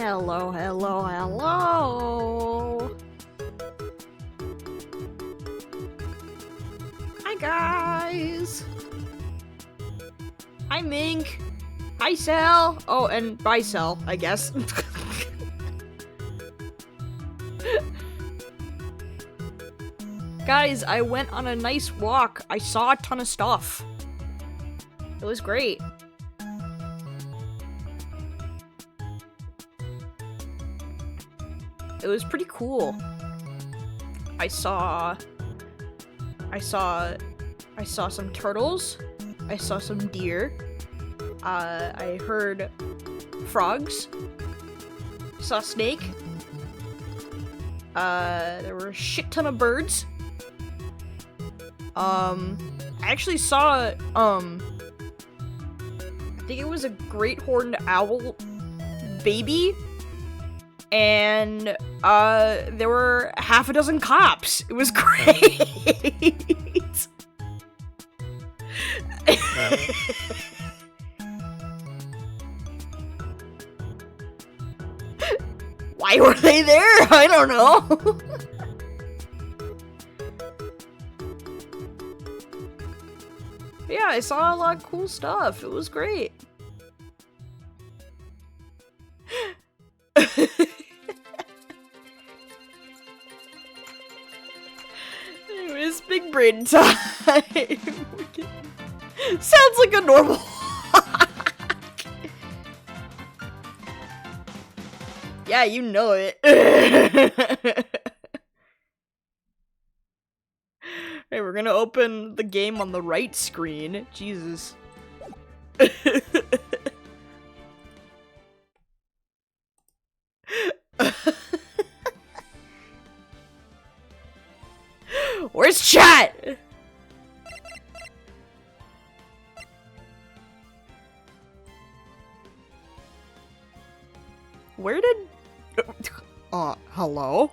Hello, hello, hello! Hi, guys! Hi, Mink! Hi, Sal! Oh, and bye, Sal, I guess. Guys, I went on a nice walk. I saw a ton of stuff. It was great. It was pretty cool. I saw some turtles. I saw some deer. I heard frogs. Saw a snake. There were a shit ton of birds. I actually saw, I think it was a great horned owl baby. And, there were half a dozen cops. It was great. Why were they there? I don't know. Yeah, I saw a lot of cool stuff. It was great. Anyways, big brain time. Sounds like a normal Yeah, you know it. Hey, we're gonna open the game on the right screen. Jesus. Where's chat? Where did... hello?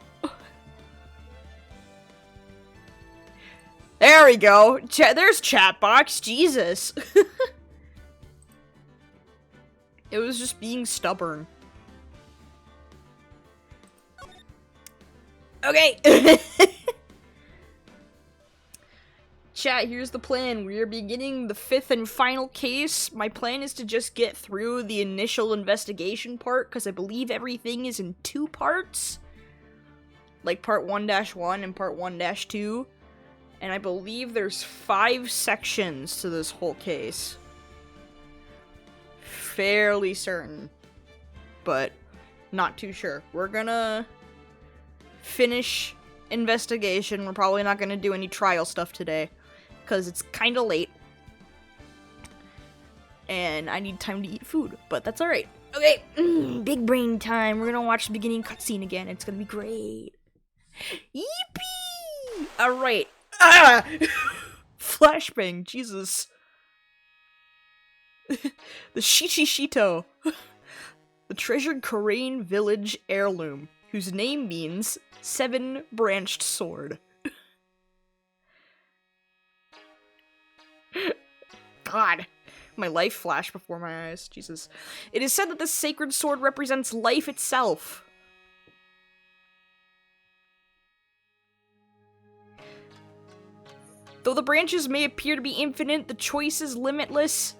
There we go. There's chat box. Jesus. It was just being stubborn. Okay. Chat, here's the plan. We are beginning the 5th and final case. My plan is to just get through the initial investigation part, because I believe everything is in 2 parts. Like part 1-1 and part 1-2. And I believe there's 5 sections to this whole case. Fairly certain. But not too sure. We're gonna finish investigation. We're probably not gonna do any trial stuff today, because it's kind of late. And I need time to eat food, but that's alright. Okay, big brain time. We're gonna watch the beginning cutscene again. It's gonna be great. Yippee! Alright. Ah! Flashbang, Jesus. The Shichishito. The treasured Korean village heirloom, whose name means 7-branched sword. God. My life flashed before my eyes. Jesus. It is said that this sacred sword represents life itself. Though the branches may appear to be infinite, the choice is limitless.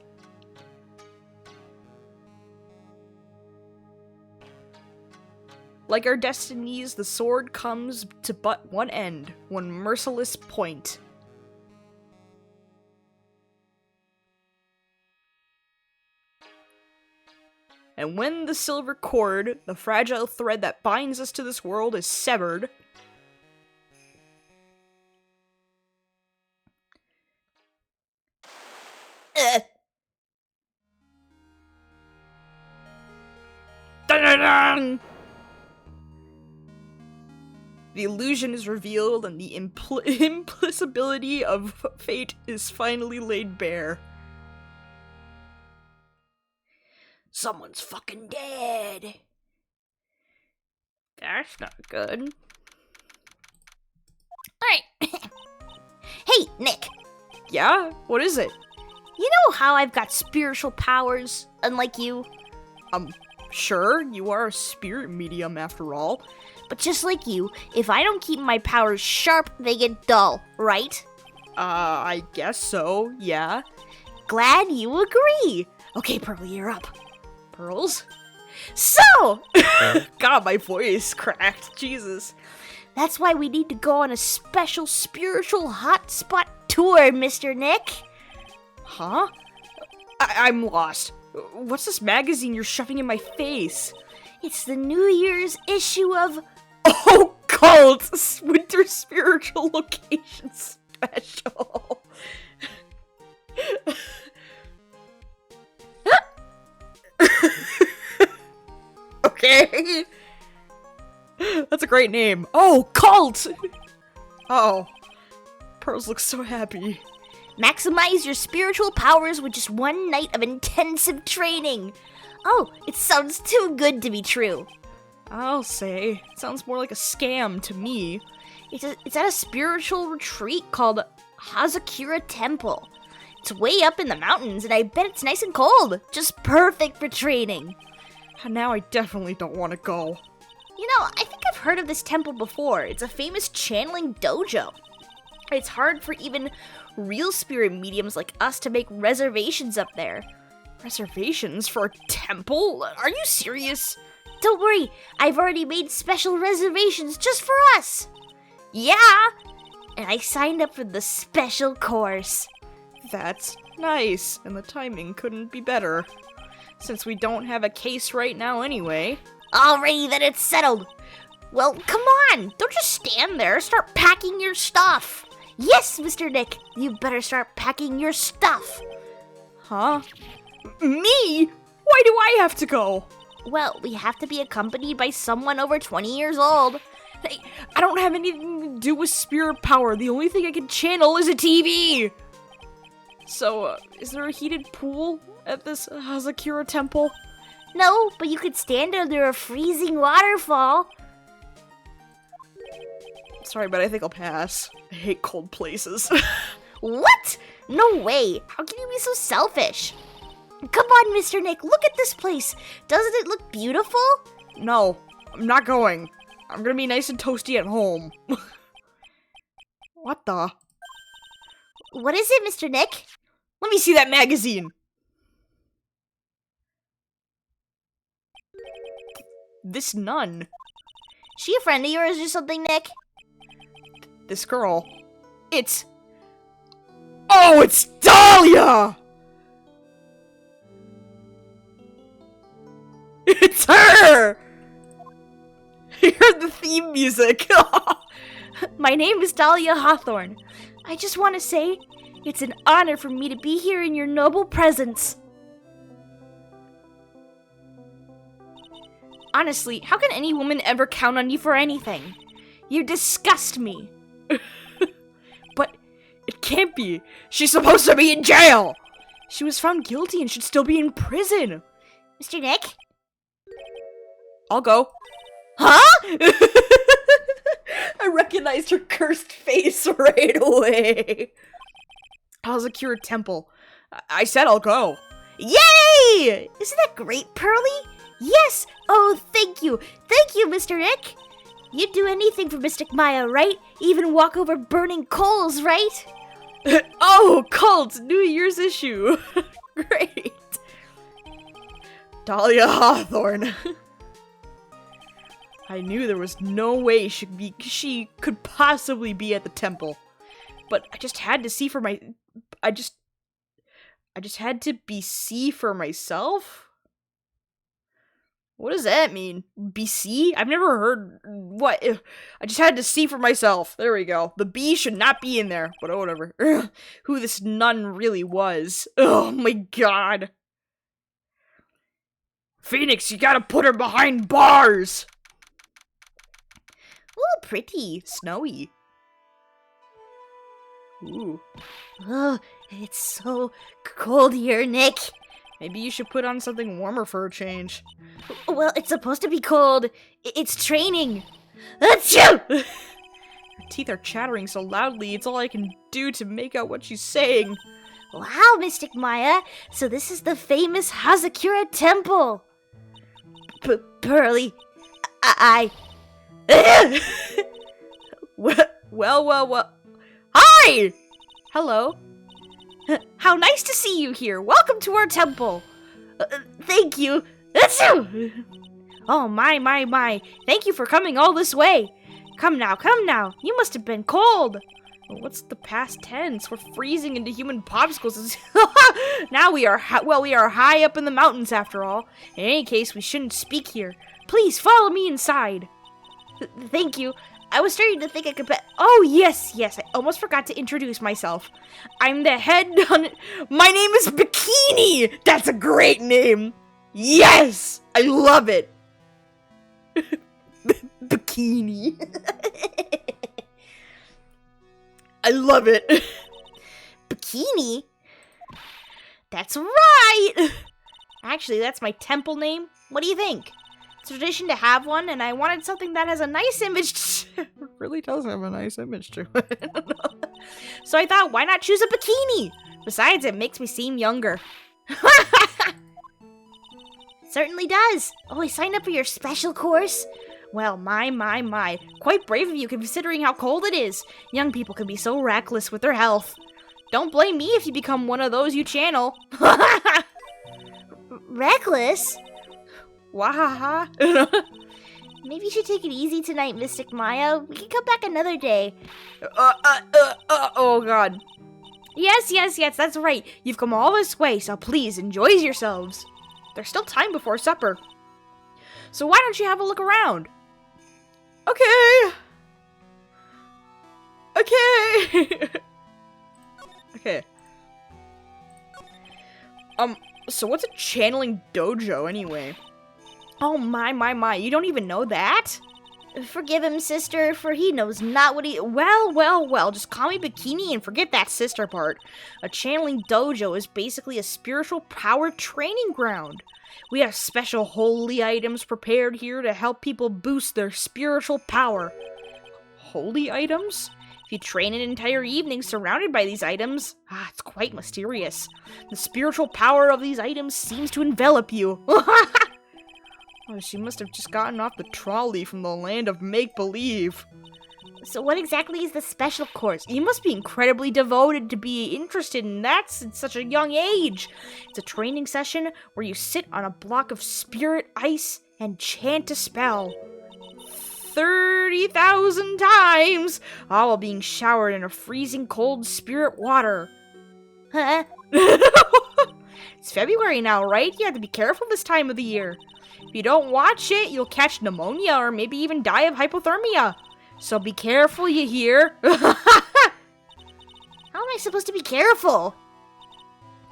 Like our destinies, the sword comes to but one end, one merciless point. And when the silver cord, the fragile thread that binds us to this world, is severed, dun-dun-dun! The illusion is revealed and the implacability of fate is finally laid bare. Someone's fucking dead. That's not good. Alright. Hey, Nick. Yeah? What is it? You know how I've got spiritual powers, unlike you? Sure, you are a spirit medium after all. But just like you, if I don't keep my powers sharp, they get dull, right? I guess so, yeah. Glad you agree. Okay, Pearly, you're up. Pearls? So! God, my voice cracked. Jesus. That's why we need to go on a special spiritual hotspot tour, Mr. Nick. Huh? I'm lost. What's this magazine you're shoving in my face? It's the New Year's issue of Oh, Cult! Winter Spiritual Location Special. Okay. That's a great name. Oh, Cult! Oh. Pearls looks so happy. Maximize your spiritual powers with just one night of intensive training. Oh, it sounds too good to be true. I'll say. It sounds more like a scam to me. It's at a spiritual retreat called Hazakura Temple. It's way up in the mountains, and I bet it's nice and cold. Just perfect for training. Now I definitely don't want to go. You know, I think I've heard of this temple before. It's a famous channeling dojo. It's hard for even real spirit mediums like us to make reservations up there. Reservations for a temple? Are you serious? Don't worry, I've already made special reservations just for us. Yeah, and I signed up for the special course. That's nice, and the timing couldn't be better. Since we don't have a case right now anyway. Alrighty, then it's settled. Well, come on, don't just stand there. Start packing your stuff. Yes, Mr. Nick, you better start packing your stuff. Huh? Me? Why do I have to go? Well, we have to be accompanied by someone over 20 years old. Hey, I don't have anything to do with spirit power. The only thing I can channel is a TV. So, is there a heated pool at this Hazakura temple? No, but you could stand under a freezing waterfall. Sorry, but I think I'll pass. I hate cold places. What? No way. How can you be so selfish? Come on, Mr. Nick, look at this place. Doesn't it look beautiful? No, I'm not going. I'm gonna be nice and toasty at home. What the? What is it, Mr. Nick? Let me see that magazine. This nun. She a friend of yours or something, Nick? This girl. It's... Oh, it's Dahlia! It's her! I heard the theme music. My name is Dahlia Hawthorne. I just want to say, it's an honor for me to be here in your noble presence. Honestly, how can any woman ever count on you for anything? You disgust me. But it can't be. She's supposed to be in jail. She was found guilty and should still be in prison. Mr. Nick? I'll go. Huh? I recognized her cursed face right away. Hazakura Temple. I said I'll go. Yay! Isn't that great, Pearly? Yes! Oh, thank you. Thank you, Mr. Nick. You'd do anything for Mystic Maya, right? Even walk over burning coals, right? Oh, Cult! New Year's issue. Great. Dahlia Hawthorne. I knew there was no way she could possibly be at the temple. But I just had to see for my... I just had to see for myself? What does that mean? BC? I've never heard... What? I just had to see for myself. There we go. The B should not be in there. But whatever. Who this nun really was. Oh my god. Phoenix, you gotta put her behind bars! Ooh, pretty. Snowy. Ooh. Oh, it's so cold here, Nick. Maybe you should put on something warmer for a change. Well, it's supposed to be cold. It's training. Achoo! Her teeth are chattering so loudly, it's all I can do to make out what she's saying. Wow, Mystic Maya. So this is the famous Hazakura Temple. Pearly, I... Well. Hi! Hello. How nice to see you here. Welcome to our temple. Thank you. Oh, my. Thank you for coming all this way. Come now. You must have been cold. What's the past tense? We're freezing into human popsicles. Now we are high up in the mountains after all. In any case, we shouldn't speak here. Please follow me inside. Thank you. I was starting to think I could Oh, yes. I almost forgot to introduce myself. I'm the head on... My name is Bikini! That's a great name! Yes! I love it! Bikini. I love it. Bikini? That's right! Actually, that's my temple name. What do you think? It's a tradition to have one, and I wanted something that has a nice image. It really does have a nice image to it. So I thought, why not choose a bikini? Besides, it makes me seem younger. Certainly does. Oh, I signed up for your special course? Well, my. Quite brave of you considering how cold it is. Young people can be so reckless with their health. Don't blame me if you become one of those you channel. Reckless? Wahaha. Maybe you should take it easy tonight, Mystic Maya. We can come back another day. Oh god. Yes, that's right. You've come all this way, so please enjoy yourselves. There's still time before supper. So why don't you have a look around? Okay. Okay. So what's a channeling dojo anyway? Oh my, you don't even know that? Forgive him, sister, for he knows not what he... Well, just call me Bikini and forget that sister part. A channeling dojo is basically a spiritual power training ground. We have special holy items prepared here to help people boost their spiritual power. Holy items? If you train an entire evening surrounded by these items, it's quite mysterious. The spiritual power of these items seems to envelop you. Oh, she must have just gotten off the trolley from the land of make-believe. So what exactly is the special course? You must be incredibly devoted to be interested in that at such a young age. It's a training session where you sit on a block of spirit ice and chant a spell. 30,000 times, all while being showered in a freezing cold spirit water. Huh? It's February now, right? You have to be careful this time of the year. If you don't watch it, you'll catch pneumonia or maybe even die of hypothermia. So be careful, you hear? How am I supposed to be careful?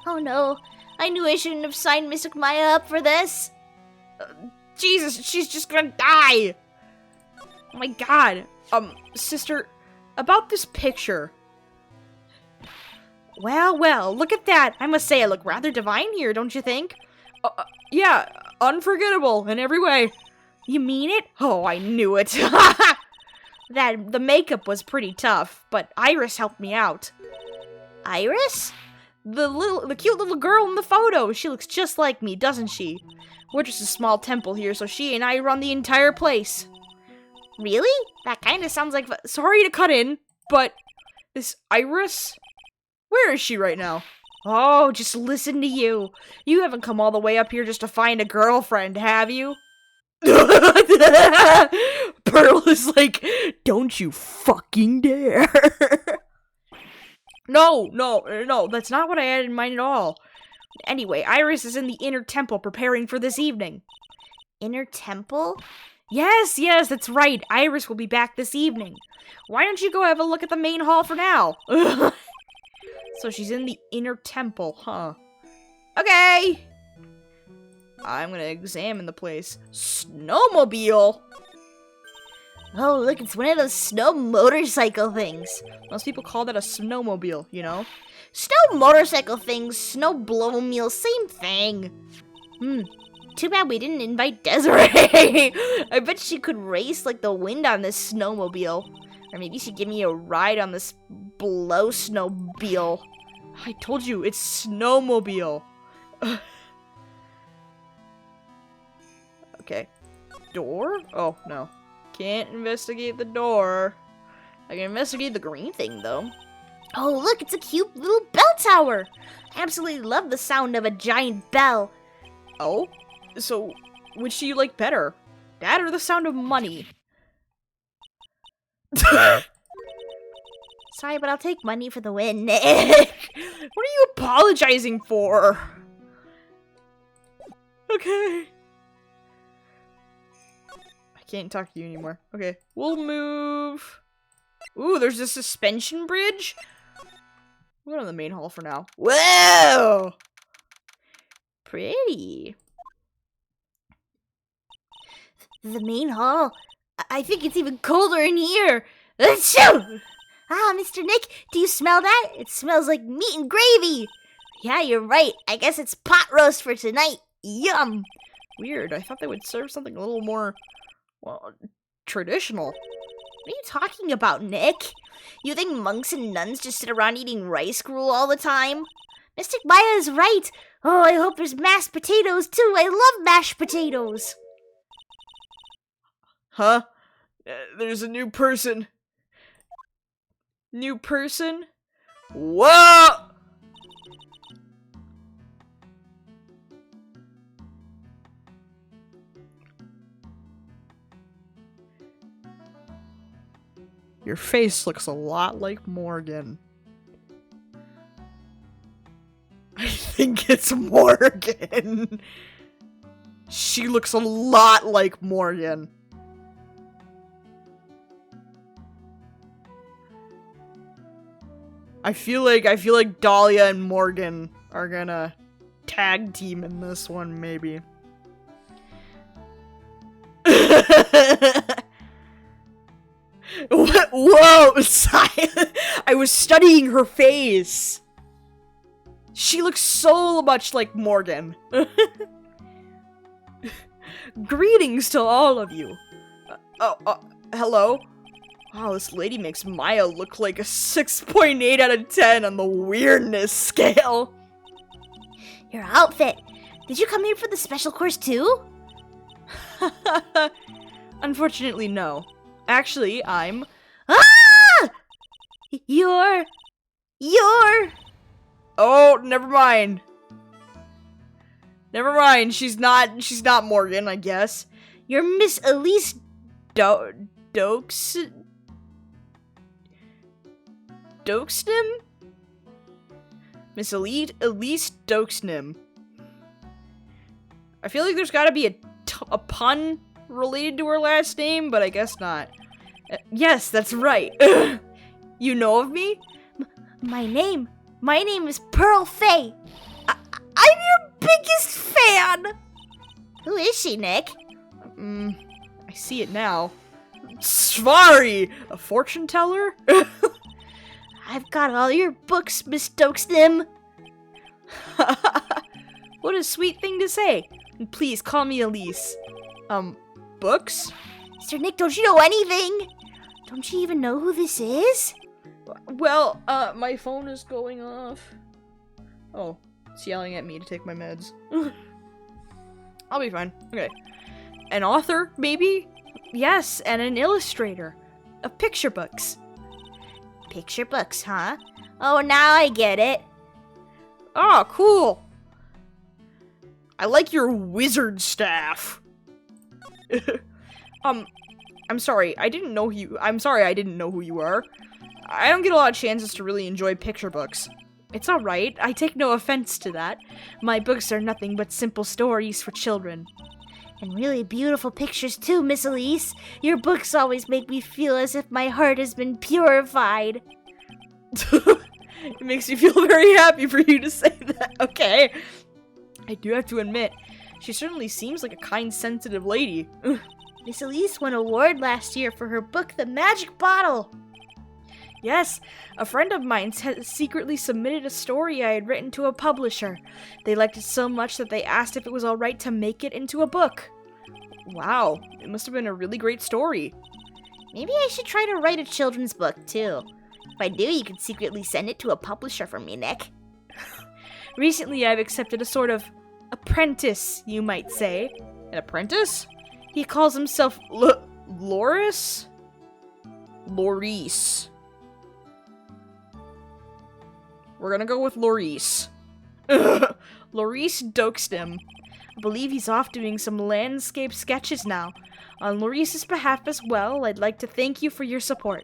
Oh no, I knew I shouldn't have signed Mystic Maya up for this. Jesus, she's just gonna die. Oh my god. Sister, about this picture. Well, look at that. I must say I look rather divine here, don't you think? Yeah, unforgettable in every way. You mean it? Oh, I knew it. The makeup was pretty tough, but Iris helped me out. Iris? The cute little girl in the photo. She looks just like me, doesn't she? We're just a small temple here, so she and I run the entire place. Really? That kind of sounds like... Sorry to cut in, but this Iris? Where is she right now? Oh, just listen to you. You haven't come all the way up here just to find a girlfriend, have you? Pearl is like, don't you fucking dare. No, that's not what I had in mind at all. Anyway, Iris is in the inner temple preparing for this evening. Inner temple? Yes, that's right. Iris will be back this evening. Why don't you go have a look at the main hall for now? So she's in the inner temple, huh? Okay! I'm gonna examine the place. Snowmobile! Oh, look, it's one of those snow motorcycle things. Most people call that a snowmobile, you know? Snow motorcycle things, snow blow-mobile, same thing. Too bad we didn't invite Desiree. I bet she could race like the wind on this snowmobile. Or maybe she'd give me a ride on this blow snowmobile. I told you, it's snowmobile. Okay. Door? Oh, no. Can't investigate the door. I can investigate the green thing, though. Oh, look, it's a cute little bell tower. I absolutely love the sound of a giant bell. Oh? So, which do you like better? That or the sound of money? Sorry, but I'll take money for the win, Nick. What are you apologizing for? Okay. I can't talk to you anymore. Okay, we'll move. Ooh, there's a suspension bridge? We'll go to the main hall for now. Whoa! Pretty. The main hall? I think it's even colder in here. Achoo! Ah, Mr. Nick, do you smell that? It smells like meat and gravy. Yeah, you're right. I guess it's pot roast for tonight. Yum. Weird. I thought they would serve something a little more, well, traditional. What are you talking about, Nick? You think monks and nuns just sit around eating rice gruel all the time? Mystic Maya is right. Oh, I hope there's mashed potatoes, too. I love mashed potatoes. Huh? There's a new person. New person? Whoa! Your face looks a lot like Morgan. I think it's Morgan. She looks a lot like Morgan. I feel like Dahlia and Morgan are gonna tag team in this one, maybe. What? Whoa! I was studying her face. She looks so much like Morgan. Greetings to all of you. Hello? Wow, this lady makes Maya look like a 6.8 out of 10 on the weirdness scale. Your outfit. Did you come here for the special course too? Unfortunately, no. Actually, I'm... Ah! You're... Oh, never mind. Never mind. She's not Morgan, I guess. You're Miss Elise Dokesnim? Miss Elise Dokesnim. I feel like there's gotta be a pun related to her last name, but I guess not. Yes, that's right. You know of me? My name is Pearl Faye. I'm your biggest fan. Who is she, Nick? I see it now. Svari! A fortune teller? I've got all your books, Miss Dokesnim. What a sweet thing to say. And please call me Elise. Books? Mr. Nick, don't you know anything? Don't you even know who this is? Well, my phone is going off. Oh, it's yelling at me to take my meds. I'll be fine. Okay. An author, maybe? Yes, and an illustrator. Of picture books. Picture books, huh? Oh, now I get it. Oh, cool. I like your wizard staff. I'm sorry, I didn't know who you are. I don't get a lot of chances to really enjoy picture books. It's alright, I take no offense to that. My books are nothing but simple stories for children. And really beautiful pictures too, Miss Elise. Your books always make me feel as if my heart has been purified. It makes me feel very happy for you to say that. Okay. I do have to admit, she certainly seems like a kind, sensitive lady. Miss Elise won an award last year for her book, The Magic Bottle. Yes, a friend of mine secretly submitted a story I had written to a publisher. They liked it so much that they asked if it was alright to make it into a book. Wow, it must have been a really great story. Maybe I should try to write a children's book, too. If I do, you can secretly send it to a publisher for me, Nick. Recently, I've accepted a sort of apprentice, you might say. An apprentice? He calls himself Loris? Loris. We're gonna go with Loris. Loris doxed him. I believe he's off doing some landscape sketches now. On Loris's behalf as well, I'd like to thank you for your support.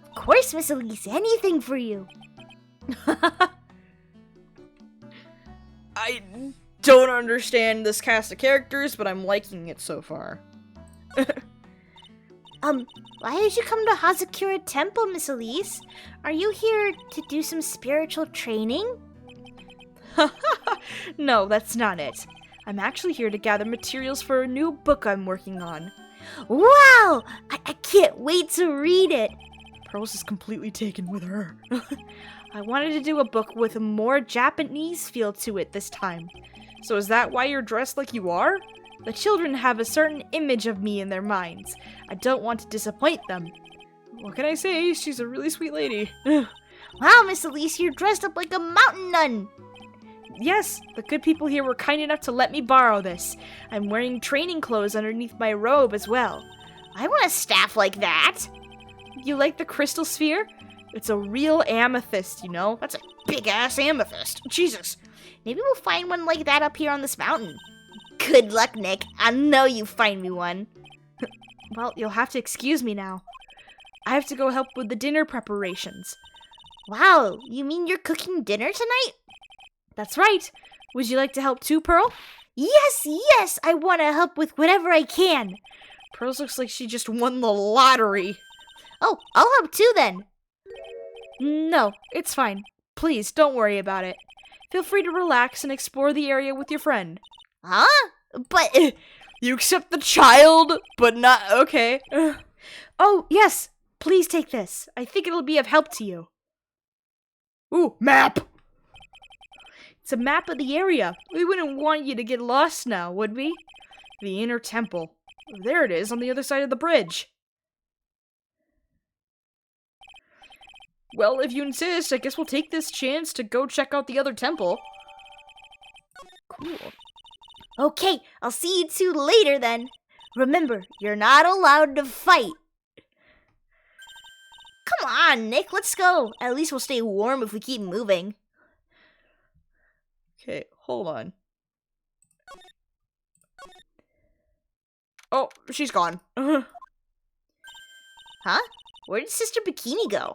Of course, Miss Elise, anything for you. I don't understand this cast of characters, but I'm liking it so far. Why did you come to Hazakura Temple, Miss Elise? Are you here to do some spiritual training? No, that's not it. I'm actually here to gather materials for a new book I'm working on. Wow! I can't wait to read it. Pearls is completely taken with her. I wanted to do a book with a more Japanese feel to it this time. So is that why you're dressed like you are? The children have a certain image of me in their minds. I don't want to disappoint them. What can I say? She's a really sweet lady. Wow, Miss Elise, you're dressed up like a mountain nun. Yes, the good people here were kind enough to let me borrow this. I'm wearing training clothes underneath my robe as well. I want a staff like that. You like the crystal sphere? It's a real amethyst, you know? That's a big-ass amethyst. Jesus. Maybe we'll find one like that up here on this mountain. Good luck, Nick. I know you find me one. Well, you'll have to excuse me now. I have to go help with the dinner preparations. Wow, you mean you're cooking dinner tonight? That's right. Would you like to help too, Pearl? Yes, I want to help with whatever I can. Pearls looks like she just won the lottery. Oh, I'll help too then. No, it's fine. Please, don't worry about it. Feel free to relax and explore the area with your friend. Huh? But... You accept the child, but not... Okay. Oh, yes. Please take this. I think it'll be of help to you. Ooh, map! It's a map of the area. We wouldn't want you to get lost now, would we? The inner temple. There it is, on the other side of the bridge. Well, if you insist, I guess we'll take this chance to go check out the other temple. Cool. Okay, I'll see you two later then. Remember, you're not allowed to fight. Come on, Nick, let's go. At least we'll stay warm if we keep moving. Okay, hold on. Oh, she's gone. Huh? Where did Sister Bikini go?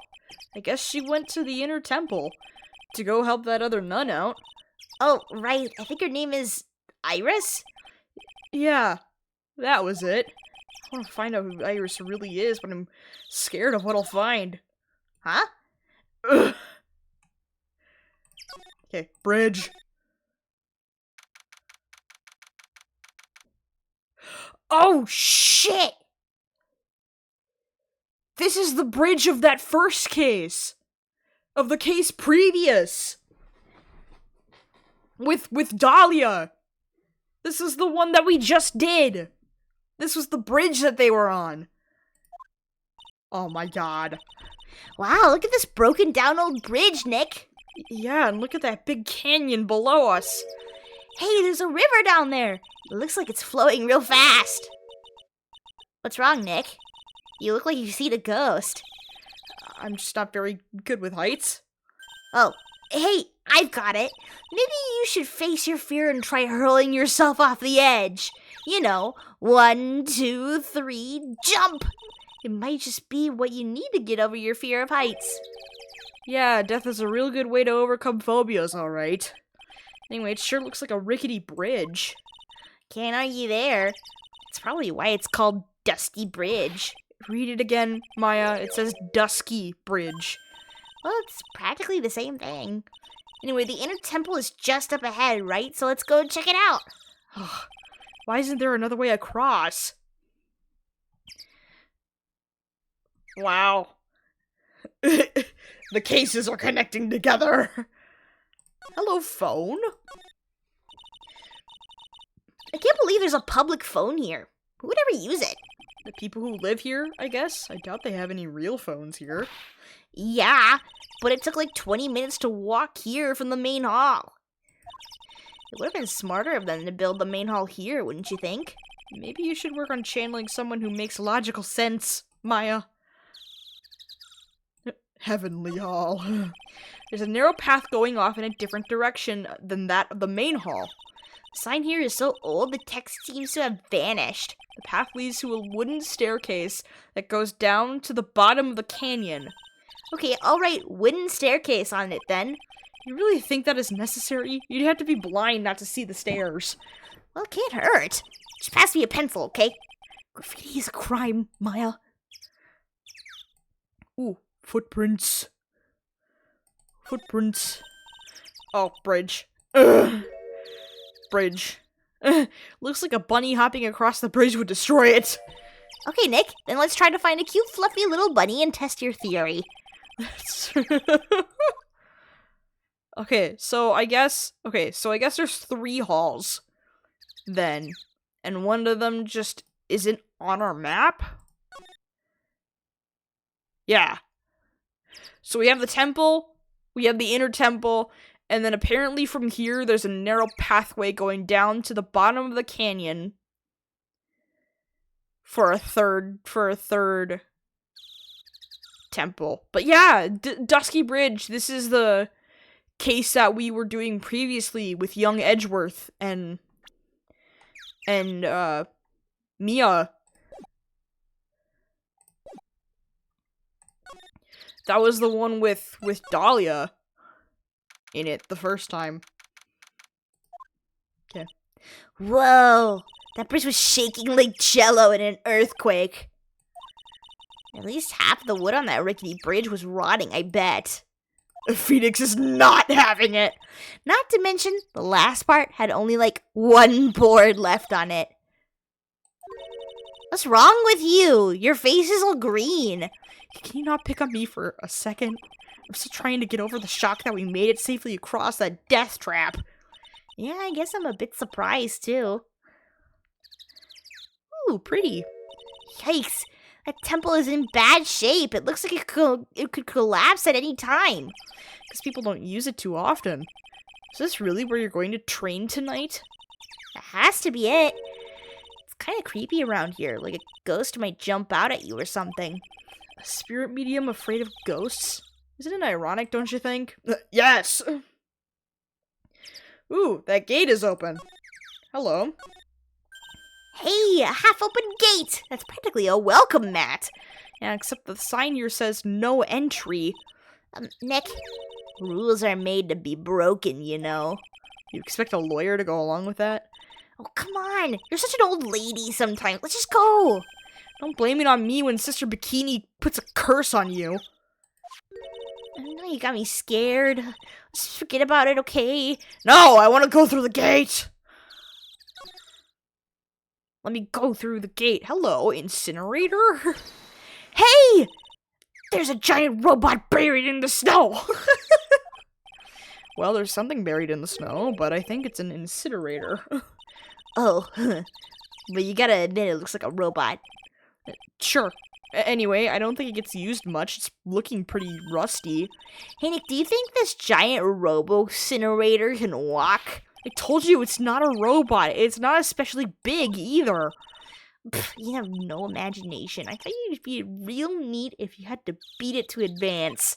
I guess she went to the inner temple to go help that other nun out. Oh, right. I think her name is Iris? Yeah, that was it. I want to find out who Iris really is, but I'm scared of what I'll find. Huh? Ugh. Okay, bridge. Oh, shit! This is the bridge of that first case. Of the case previous. With Dahlia. This is the one that we just did. This was the bridge that they were on. Oh my god. Wow, look at this broken down old bridge, Nick. Yeah, and look at that big canyon below us. Hey, there's a river down there. It looks like it's flowing real fast. What's wrong, Nick? You look like you've seen a ghost. I'm just not very good with heights. Oh, hey, I've got it. Maybe you should face your fear and try hurling yourself off the edge. You know, 1, 2, 3, jump! It might just be what you need to get over your fear of heights. Yeah, death is a real good way to overcome phobias, alright. Anyway, it sure looks like a rickety bridge. Can't argue there. It's probably why it's called Dusty Bridge. Read it again, Maya. It says Dusky Bridge. Well, it's practically the same thing. Anyway, the inner temple is just up ahead, right? So let's go check it out. Why isn't there another way across? Wow. The cases are connecting together. Hello, phone? I can't believe there's a public phone here. Who would ever use it? The people who live here, I guess? I doubt they have any real phones here. Yeah, but it took like 20 minutes to walk here from the main hall. It would have been smarter of them to build the main hall here, wouldn't you think? Maybe you should work on channeling someone who makes logical sense, Maya. Heavenly Hall. There's a narrow path going off in a different direction than that of the main hall. The sign here is so old, the text seems to have vanished. The path leads to a wooden staircase that goes down to the bottom of the canyon. Okay, I'll write wooden staircase on it then. You really think that is necessary? You'd have to be blind not to see the stairs. Well, it can't hurt. Just pass me a pencil, okay? Graffiti is a crime, Maya. Ooh, footprints. Footprints. Oh, bridge. Ugh. Bridge. Ugh. Looks like a bunny hopping across the bridge would destroy it. Okay, Nick, then let's try to find a cute, fluffy little bunny and test your theory. Okay, so I guess there's 3 halls then, and one of them just isn't on our map? Yeah. So we have the temple, we have the inner temple, and then apparently from here there's a narrow pathway going down to the bottom of the canyon for a third temple. But yeah, Dusky Bridge, this is the case that we were doing previously with young Edgeworth and Mia. That was the one with Dahlia in it the first time. Okay. Whoa! That bridge was shaking like jello in an earthquake. At least half the wood on that rickety bridge was rotting, I bet. Phoenix is not having it! Not to mention, the last part had only like 1 board left on it. What's wrong with you? Your face is all green. Can you not pick on me for a second? I'm still trying to get over the shock that we made it safely across that death trap. Yeah, I guess I'm a bit surprised, too. Ooh, pretty. Yikes. That temple is in bad shape. It looks like it could collapse at any time. Because people don't use it too often. Is this really where you're going to train tonight? That has to be it. It's kind of creepy around here, like a ghost might jump out at you or something. A spirit medium afraid of ghosts? Isn't it ironic, don't you think? Yes! Ooh, that gate is open. Hello. Hey, a half-open gate! That's practically a welcome mat. Yeah, except the sign here says no entry. Nick, rules are made to be broken, you know. You expect a lawyer to go along with that? Oh, come on. You're such an old lady sometimes. Let's just go. Don't blame it on me when Sister Bikini puts a curse on you. I know you got me scared. Let's forget about it, okay? No, I want to go through the gate! Let me go through the gate. Hello, incinerator? Hey! There's a giant robot buried in the snow! Well, there's something buried in the snow, but I think it's an incinerator. Oh, but you gotta admit it looks like a robot. Sure. Anyway, I don't think it gets used much. It's looking pretty rusty. Hey, Nick, do you think this giant robo-incinerator can walk? I told you it's not a robot. It's not especially big either. Pfft, you have no imagination. I thought you'd be real neat if you had to beat it to advance.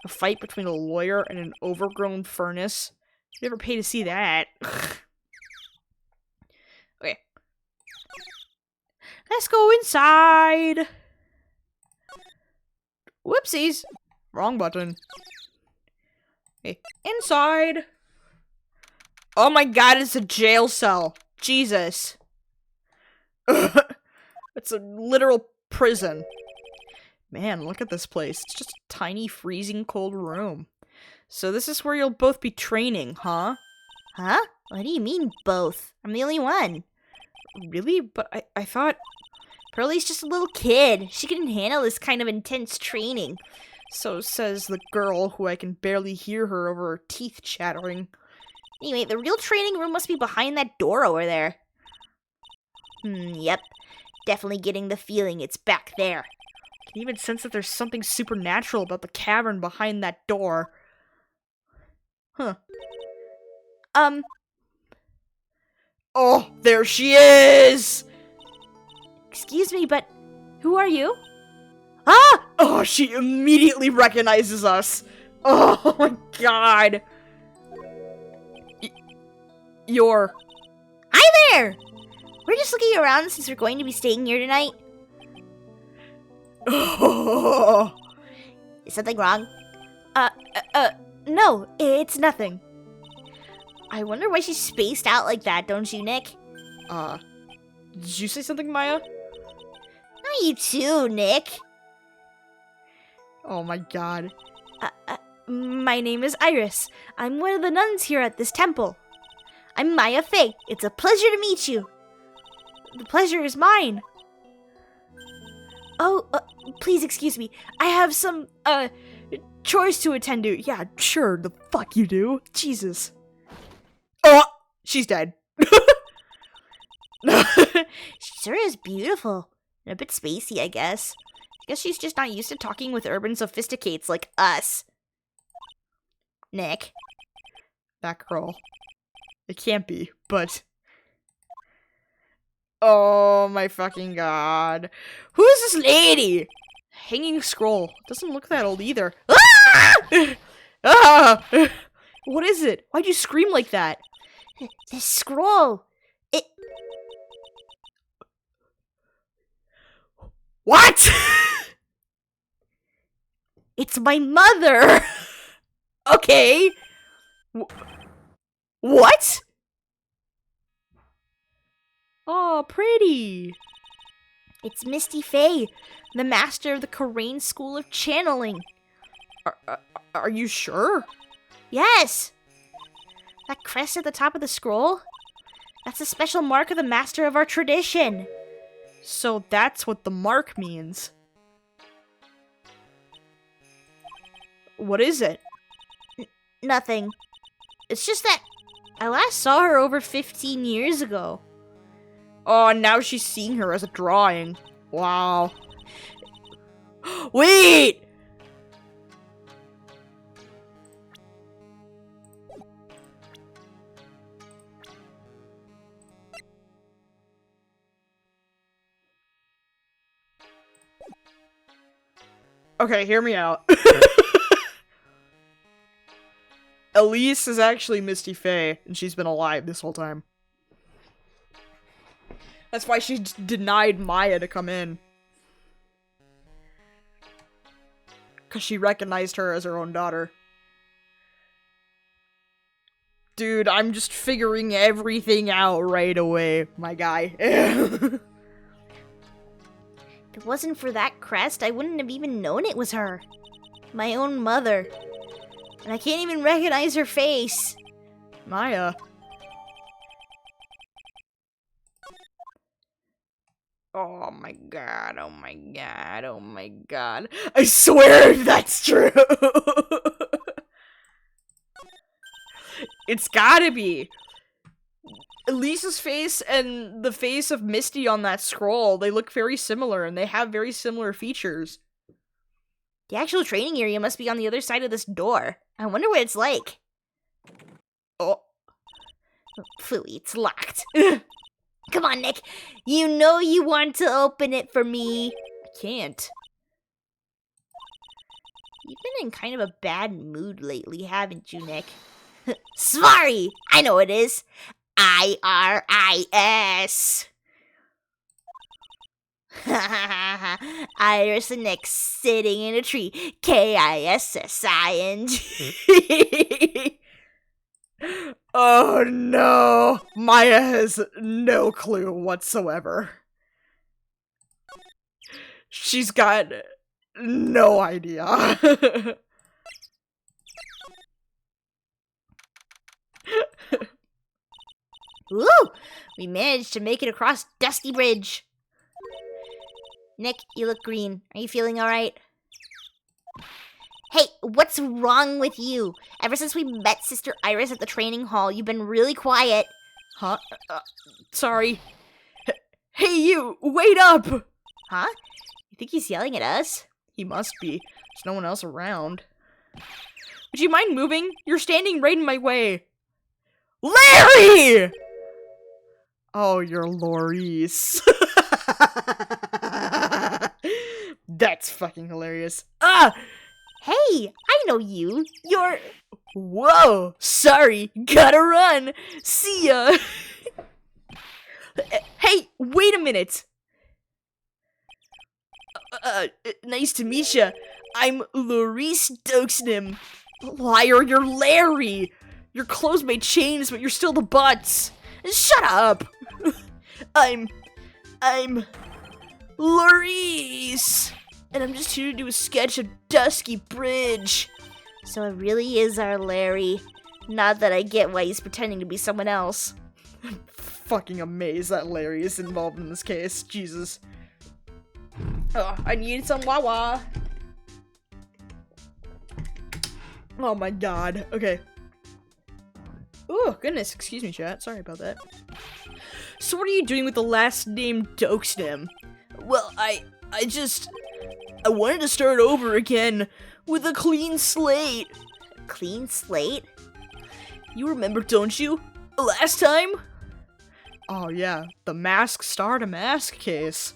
A fight between a lawyer and an overgrown furnace. You never pay to see that. Okay. Let's go inside. Whoopsies. Wrong button. Okay. Inside. Oh my god, it's a jail cell. Jesus. It's a literal prison. Man, look at this place. It's just a tiny, freezing cold room. So this is where you'll both be training, huh? Huh? What do you mean, both? I'm the only one. Really? But I thought... Pearlie's just a little kid. She couldn't handle this kind of intense training. So says the girl, who I can barely hear her over her teeth chattering. Anyway, the real training room must be behind that door over there. Yep. Definitely getting the feeling it's back there. I can even sense that there's something supernatural about the cavern behind that door. Huh. Oh, there she is! Excuse me, but who are you? Ah! Oh, she immediately recognizes us. Oh my god. You're... Hi there! We're just looking around since we're going to be staying here tonight. Oh. Is something wrong? No, it's nothing. I wonder why she's spaced out like that, don't you, Nick? Did you say something, Maya? Not you too, Nick. Oh my god. My name is Iris. I'm one of the nuns here at this temple. I'm Maya Fey. It's a pleasure to meet you. The pleasure is mine. Oh, please excuse me. I have some, chores to attend to. Yeah, sure, the fuck you do. Jesus. Oh! She's dead. She sure is beautiful. And a bit spacey, I guess. I guess she's just not used to talking with urban sophisticates like us. Nick. That girl. It can't be, but... Oh my fucking god. Who is this lady? Hanging scroll. Doesn't look that old either. Ah! Ah! What is it? Why'd you scream like that? This scroll. What? It's my mother! Okay. What? Oh, pretty. It's Misty Fey, the master of the Karain School of Channeling. Are you sure? Yes! That crest at the top of the scroll? That's a special mark of the master of our tradition. So that's what the mark means. What is it? Nothing. It's just that I last saw her over 15 years ago. Oh, now she's seeing her as a drawing. Wow. Wait! Okay, hear me out. Elise is actually Misty Fey, and she's been alive this whole time. That's why she denied Maya to come in. Because she recognized her as her own daughter. Dude, I'm just figuring everything out right away, my guy. If it wasn't for that crest, I wouldn't have even known it was her. My own mother. And I can't even recognize her face. Maya. Oh my god, oh my god, oh my god. I swear if that's true! It's gotta be! Elisa's face and the face of Misty on that scroll, they look very similar and they have very similar features. The actual training area must be on the other side of this door. I wonder what it's like. Oh. Phooey, it's locked. Come on, Nick. You know you want to open it for me. I can't. You've been in kind of a bad mood lately, haven't you, Nick? Sorry! I know it is. IRIS. Iris and Nick sitting in a tree. KISSING. Oh no! Maya has no clue whatsoever. She's got no idea. Ooh! We managed to make it across Dusty Bridge. Nick, you look green. Are you feeling alright? Hey, what's wrong with you? Ever since we met Sister Iris at the training hall, you've been really quiet. Huh? Sorry. Hey you! Wait up! Huh? You think he's yelling at us? He must be. There's no one else around. Would you mind moving? You're standing right in my way. Larry! Oh, you're Loris. That's fucking hilarious. Ah! Hey, I know you. You're... Whoa! Sorry, gotta run! See ya! Hey, wait a minute! Nice to meet ya. I'm Maurice Doaksnim. Liar, you're Larry! Your clothes may change, but you're still the butts. Shut up! I'm Maurice! And I'm just here to do a sketch of Dusky Bridge. So it really is our Larry. Not that I get why he's pretending to be someone else. I'm fucking amazed that Larry is involved in this case. Jesus. Oh, I need some Wawa. Oh my god. Okay. Oh, goodness. Excuse me, chat. Sorry about that. So what are you doing with the last name Doaksnim? Well, I wanted to start over again with a clean slate. Clean slate? You remember, don't you? Last time? Oh yeah, the mask starred a mask case.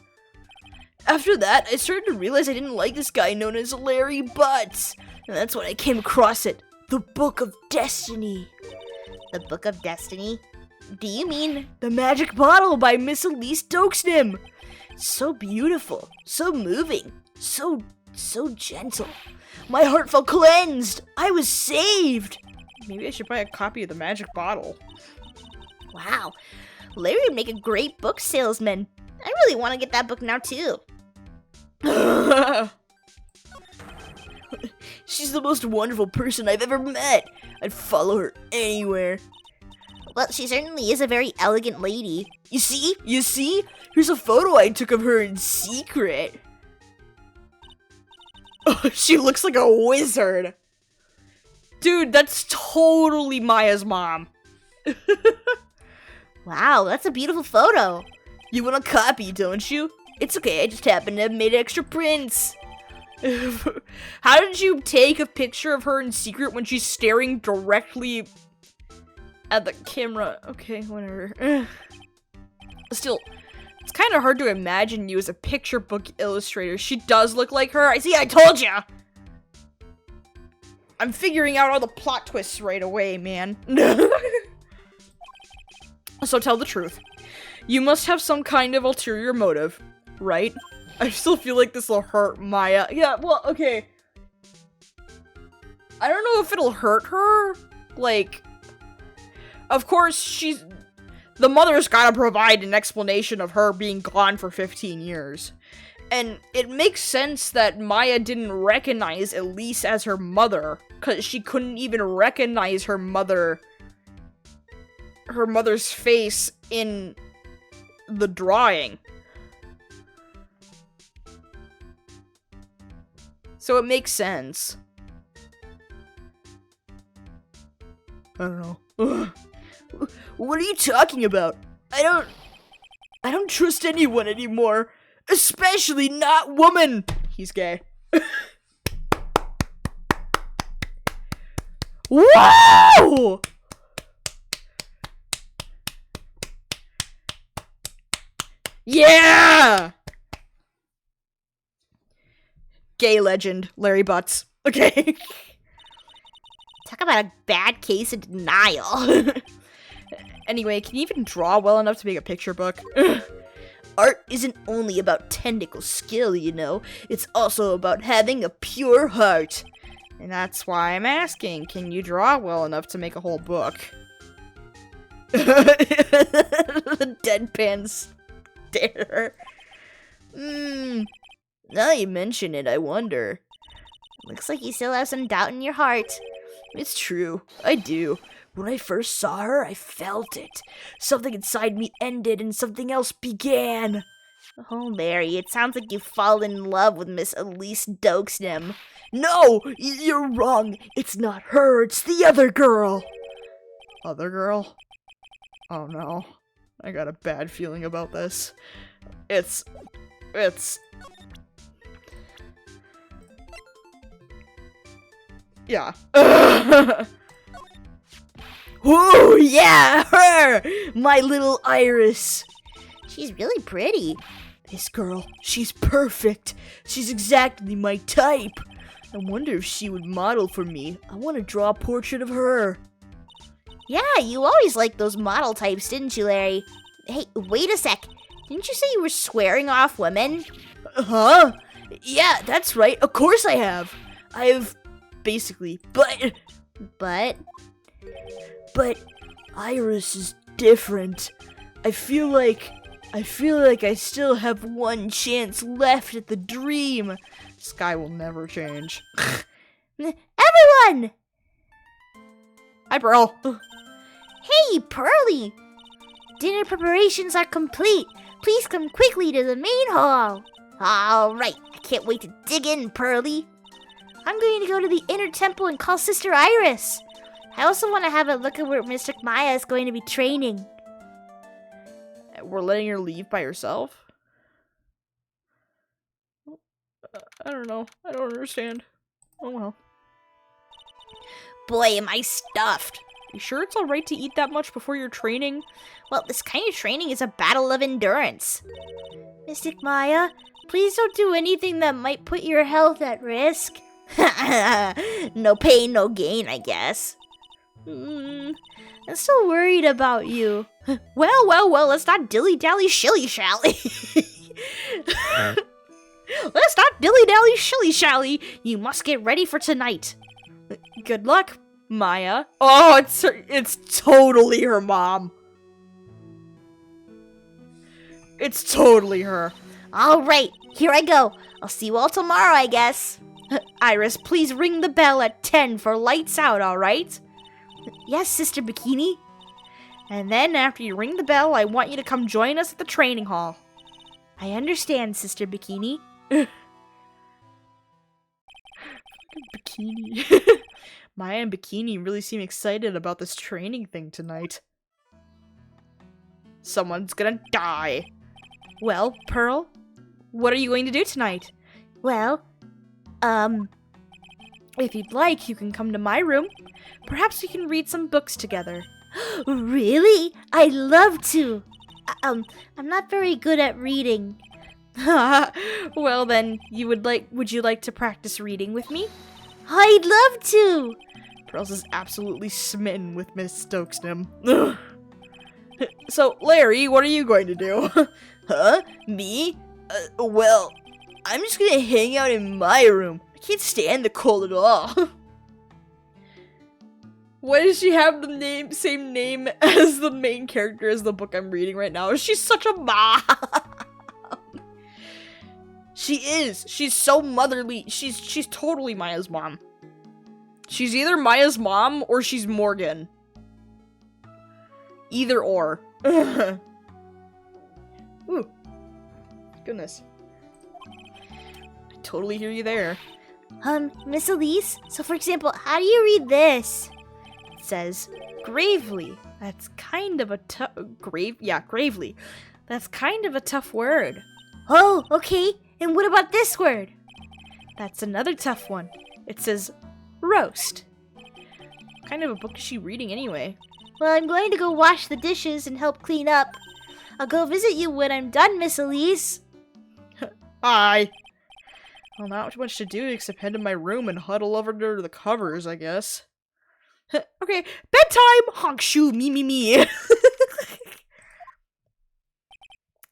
After that, I started to realize I didn't like this guy known as Larry Butts. And that's when I came across it. The Book of Destiny. The Book of Destiny? Do you mean The Magic Bottle by Miss Elise Doaksnim? So beautiful, so moving, so gentle. My heart felt cleansed. I was saved. Maybe I should buy a copy of The Magic Bottle. Wow, Larry would make a great book salesman. I really want to get that book now too. She's the most wonderful person I've ever met. I'd follow her anywhere. Well, she certainly is a very elegant lady. You see? You see? Here's a photo I took of her in secret. Oh, she looks like a wizard. Dude, that's totally Maya's mom. Wow, that's a beautiful photo. You want a copy, don't you? It's okay, I just happened to have made extra prints. How did you take a picture of her in secret when she's staring directly at the camera? Okay, whatever. Still, it's kind of hard to imagine you as a picture book illustrator. She does look like her. I see, I told ya! I'm figuring out all the plot twists right away, man. So tell the truth. You must have some kind of ulterior motive, right? I still feel like this will hurt Maya. Yeah, well, okay. I don't know if it'll hurt her. Like, of course, the mother's gotta provide an explanation of her being gone for 15 years. And it makes sense that Maya didn't recognize Elise as her mother, because she couldn't even recognize her mother's face in the drawing. So it makes sense. I don't know. What are you talking about? I don't trust anyone anymore. Especially not woman. He's gay. Whoa! Yeah! Gay legend, Larry Butts. Okay. Talk about a bad case of denial. Anyway, can you even draw well enough to make a picture book? Art isn't only about technical skill, you know. It's also about having a pure heart. And that's why I'm asking, can you draw well enough to make a whole book? Deadpan stare. Now you mention it, I wonder. Looks like you still have some doubt in your heart. It's true, I do. When I first saw her, I felt it. Something inside me ended and something else began. Oh, Larry, it sounds like you've fallen in love with Miss Elise Doaksnim. No, you're wrong. It's not her, it's the other girl. Other girl? Oh no. I got a bad feeling about this. It's... Yeah. Ooh, yeah, her! My little Iris. She's really pretty. This girl, she's perfect. She's exactly my type. I wonder if she would model for me. I want to draw a portrait of her. Yeah, you always liked those model types, didn't you, Larry? Hey, wait a sec. Didn't you say you were swearing off women? Huh? Yeah, that's right. Of course I have. Basically, but Iris is different. I feel like I still have one chance left at the dream. Sky will never change. Everyone! Hi, Pearl. Hey, Pearly! Dinner preparations are complete. Please come quickly to the main hall. All right, I can't wait to dig in, Pearly. I'm going to go to the inner temple and call Sister Iris. I also want to have a look at where Mystic Maya is going to be training. We're letting her leave by herself? I don't know. I don't understand. Oh well. Boy, am I stuffed. You sure it's alright to eat that much before your training? Well, this kind of training is a battle of endurance. Mystic Maya, please don't do anything that might put your health at risk. No pain, no gain, I guess. I'm so worried about you. Well, let's not dilly-dally shilly-shally. Let's not dilly-dally shilly-shally. You must get ready for tonight. Good luck, Maya. Oh, it's totally her mom. It's totally her. All right, here I go. I'll see you all tomorrow, I guess. Iris, please ring the bell at 10 for lights out, all right? Yes, Sister Bikini. And then after you ring the bell, I want you to come join us at the training hall. I understand, Sister Bikini. Bikini. Maya and Bikini really seem excited about this training thing tonight. Someone's gonna die. Well, Pearl, what are you going to do tonight? Well, if you'd like, you can come to my room. Perhaps we can read some books together. Really? I'd love to. I'm not very good at reading. Well then, would you like to practice reading with me? I'd love to. Pearls is absolutely smitten with Miss Stokesnam. So, Larry, what are you going to do? Huh? Me? Well, I'm just gonna hang out in my room. I can't stand the cold at all. Why does she have the same name as the main character as the book I'm reading right now? She's such a mom. She is. She's so motherly. She's totally Maya's mom. She's either Maya's mom or she's Morgan. Either or. Ooh. Goodness. I totally hear you there. Miss Elise, so for example, how do you read this? It says, gravely. That's kind of a gravely. That's kind of a tough word. Oh, okay. And what about this word? That's another tough one. It says, roast. What kind of a book is she reading anyway? Well, I'm going to go wash the dishes and help clean up. I'll go visit you when I'm done, Miss Elise. Hi. Well, not much to do except head to my room and huddle over under the covers, I guess. Okay, bedtime! Honk shoo, me.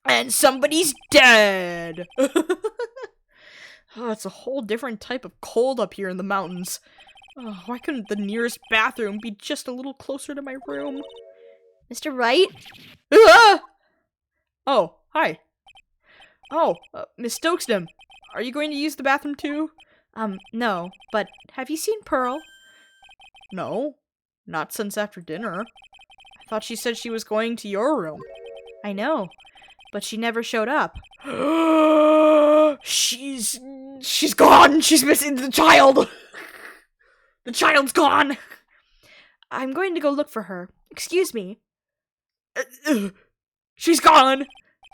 And somebody's dead! Oh, it's a whole different type of cold up here in the mountains. Oh, why couldn't the nearest bathroom be just a little closer to my room? Mr. Wright? Ah! Oh, hi. Oh, Miss Stokesdom, are you going to use the bathroom too? No, but have you seen Pearl? No, not since after dinner. I thought she said she was going to your room. I know, but she never showed up. She's gone! She's missing the child! The child's gone! I'm going to go look for her. Excuse me. She's gone!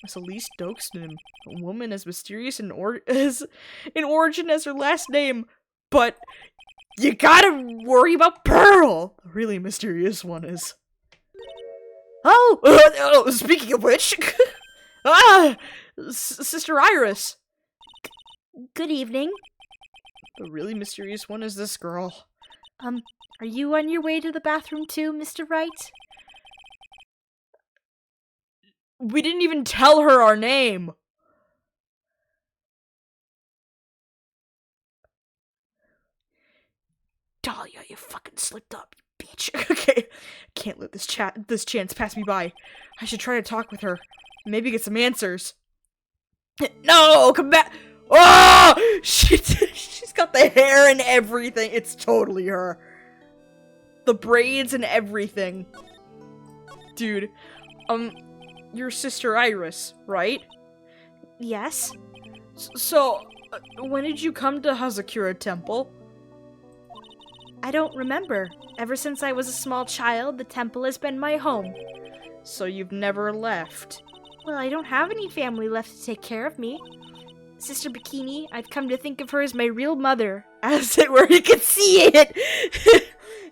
Miss Elise Stokesdom, a woman as mysterious in origin as her last name, but you gotta worry about Pearl! The really mysterious one is. Oh! Speaking of which, Sister Iris! Good evening. The really mysterious one is this girl. Are you on your way to the bathroom too, Mr. Wright? We didn't even tell her our name! Dahlia, you fucking slipped up, you bitch. Okay, can't let this chance pass me by. I should try to talk with her. Maybe get some answers. No, come back! Oh! She's got the hair and everything. It's totally her. The braids and everything. Dude, your sister Iris, right? Yes. So, when did you come to Hazakura Temple? I don't remember. Ever since I was a small child, the temple has been my home. So you've never left? Well, I don't have any family left to take care of me. Sister Bikini, I've come to think of her as my real mother. As it were, you can see it!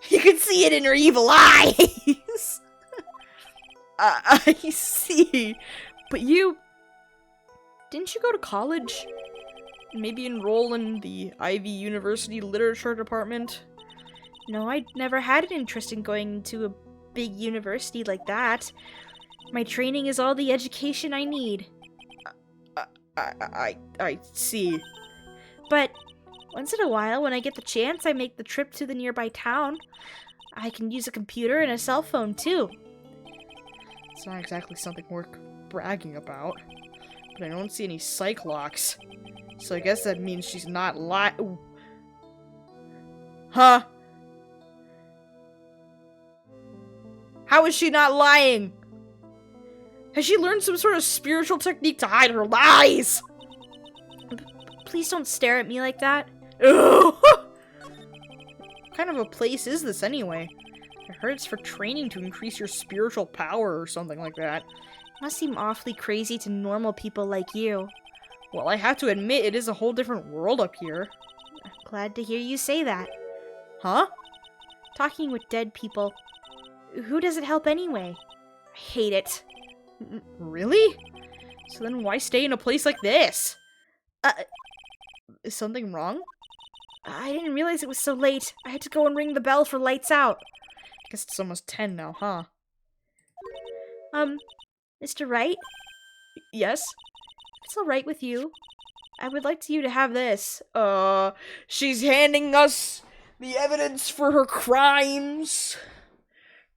You can see it in her evil eyes! I see. But didn't you go to college? Maybe enroll in the Ivy University Literature Department? No, I never had an interest in going to a big university like that. My training is all the education I need. I see. But once in a while, when I get the chance, I make the trip to the nearby town. I can use a computer and a cell phone, too. It's not exactly something worth bragging about. But I don't see any psych locks. So I guess that means she's not lying. Huh? How is she not lying? Has she learned some sort of spiritual technique to hide her lies? Please don't stare at me like that. What kind of a place is this anyway? I heard it's for training to increase your spiritual power or something like that. Must seem awfully crazy to normal people like you. Well, I have to admit, it is a whole different world up here. I'm glad to hear you say that. Huh? Talking with dead people. Who does it help anyway? I hate it. Really? So then why stay in a place like this? Is something wrong? I didn't realize it was so late. I had to go and ring the bell for lights out. I guess it's almost 10 now, huh? Mr. Wright? Yes? If it's alright with you, I would like you to have this. She's handing us the evidence for her crimes.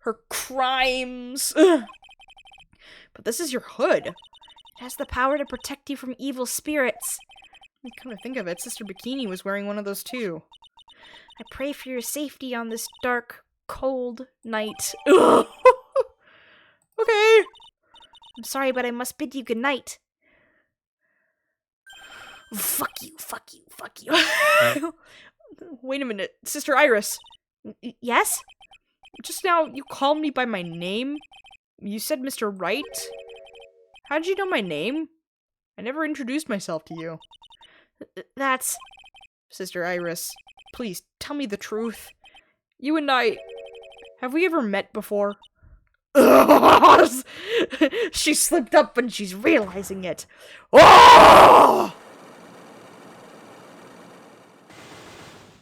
Her crimes. Ugh. But this is your hood. It has the power to protect you from evil spirits. Come to think of it, Sister Bikini was wearing one of those too. I pray for your safety on this dark, cold night. Ugh. Okay. I'm sorry, but I must bid you good night. Fuck you, fuck you, fuck you. Wait a minute, Sister Iris. Yes? Just now, you called me by my name? You said Mr. Wright? How did you know my name? I never introduced myself to you. That's... Sister Iris, please, tell me the truth. You and I... Have we ever met before? She slipped up and she's realizing it. Oh!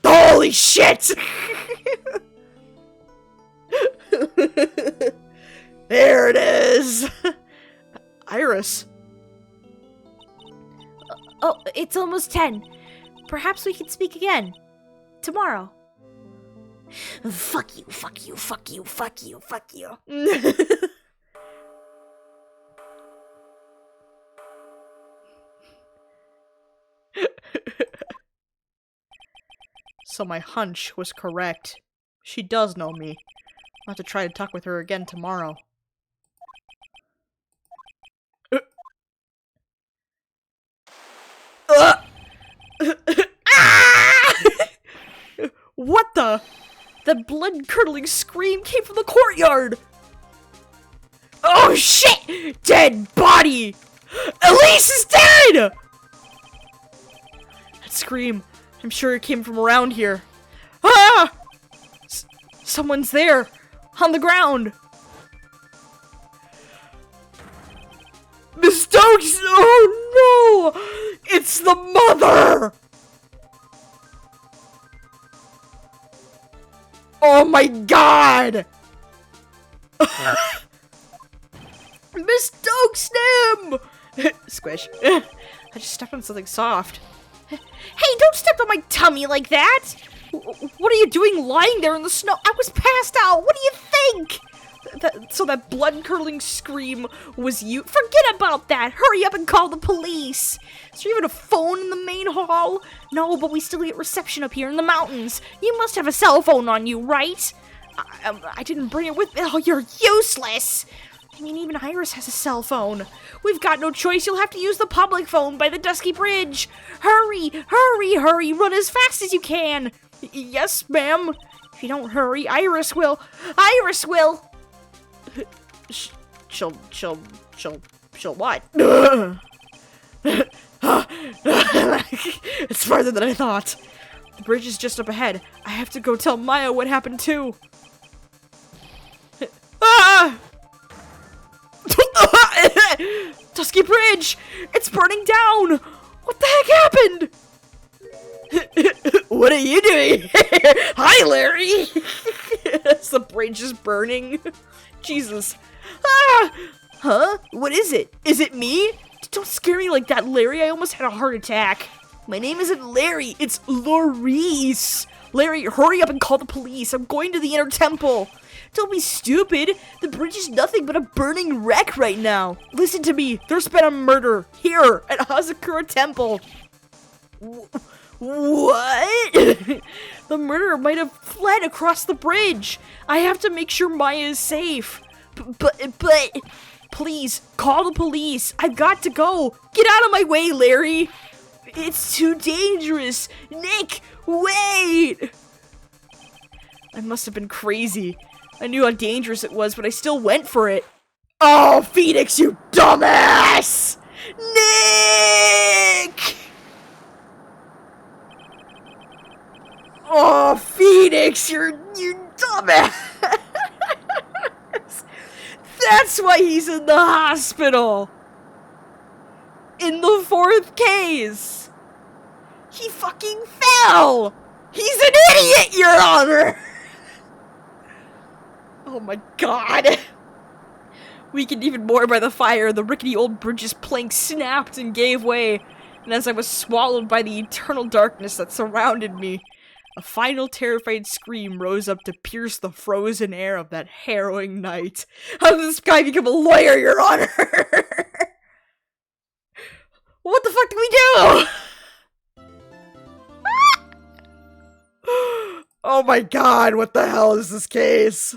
Holy shit! There it is! Iris. Oh, it's almost 10. Perhaps we can speak again. Tomorrow. Fuck you, fuck you, fuck you, fuck you, fuck you. So my hunch was correct. She does know me. I'll have to try to talk with her again tomorrow. What the? The blood-curdling scream came from the courtyard! Oh shit! Dead body! Elise is dead! That scream, I'm sure it came from around here. Ah! Someone's there! On the ground! Miss Stokes! Oh no! It's the mother! Oh my god! Miss Stokesnam! Squish. I just stepped on something soft. Hey, don't step on my tummy like that! What are you doing lying there in the snow? I was passed out! What do you think? So that blood-curdling scream was you? Forget about that! Hurry up and call the police! Is there even a phone in the main hall? No, but we still get reception up here in the mountains. You must have a cell phone on you, right? I didn't bring it with me. Oh, you're useless! I mean, even Iris has a cell phone. We've got no choice. You'll have to use the public phone by the Dusky Bridge. Hurry, hurry, hurry. Run as fast as you can. Yes, ma'am. If you don't hurry, Iris will. Iris will. She'll what? It's farther than I thought. The bridge is just up ahead. I have to go tell Maya what happened too. Ah! Dusky Bridge! It's burning down! What the heck happened? What are you doing? Hi, Larry! As the bridge is burning. Jesus. Ah! Huh? What is it? Is it me? Don't scare me like that, Larry. I almost had a heart attack. My name isn't Larry. It's Laurice. Larry, hurry up and call the police. I'm going to the Inner Temple. Don't be stupid. The bridge is nothing but a burning wreck right now. Listen to me. There's been a murder here at Hazakura Temple. What? The murderer might have fled across the bridge. I have to make sure Maya is safe. But, please, call the police. I've got to go. Get out of my way, Larry. It's too dangerous. Nick, wait. I must have been crazy. I knew how dangerous it was, but I still went for it. Oh, Phoenix, you dumbass! Nick! Oh, Phoenix, you dumbass! That's why he's in the hospital! In the 4th case! He fucking fell! He's an idiot, Your Honor! Oh my god! Weakened even more by the fire, the rickety old bridge's plank snapped and gave way, and as I was swallowed by the eternal darkness that surrounded me, a final terrified scream rose up to pierce the frozen air of that harrowing night. How did this guy become a lawyer, Your Honor? What the fuck did we do? Oh my god, what the hell is this case?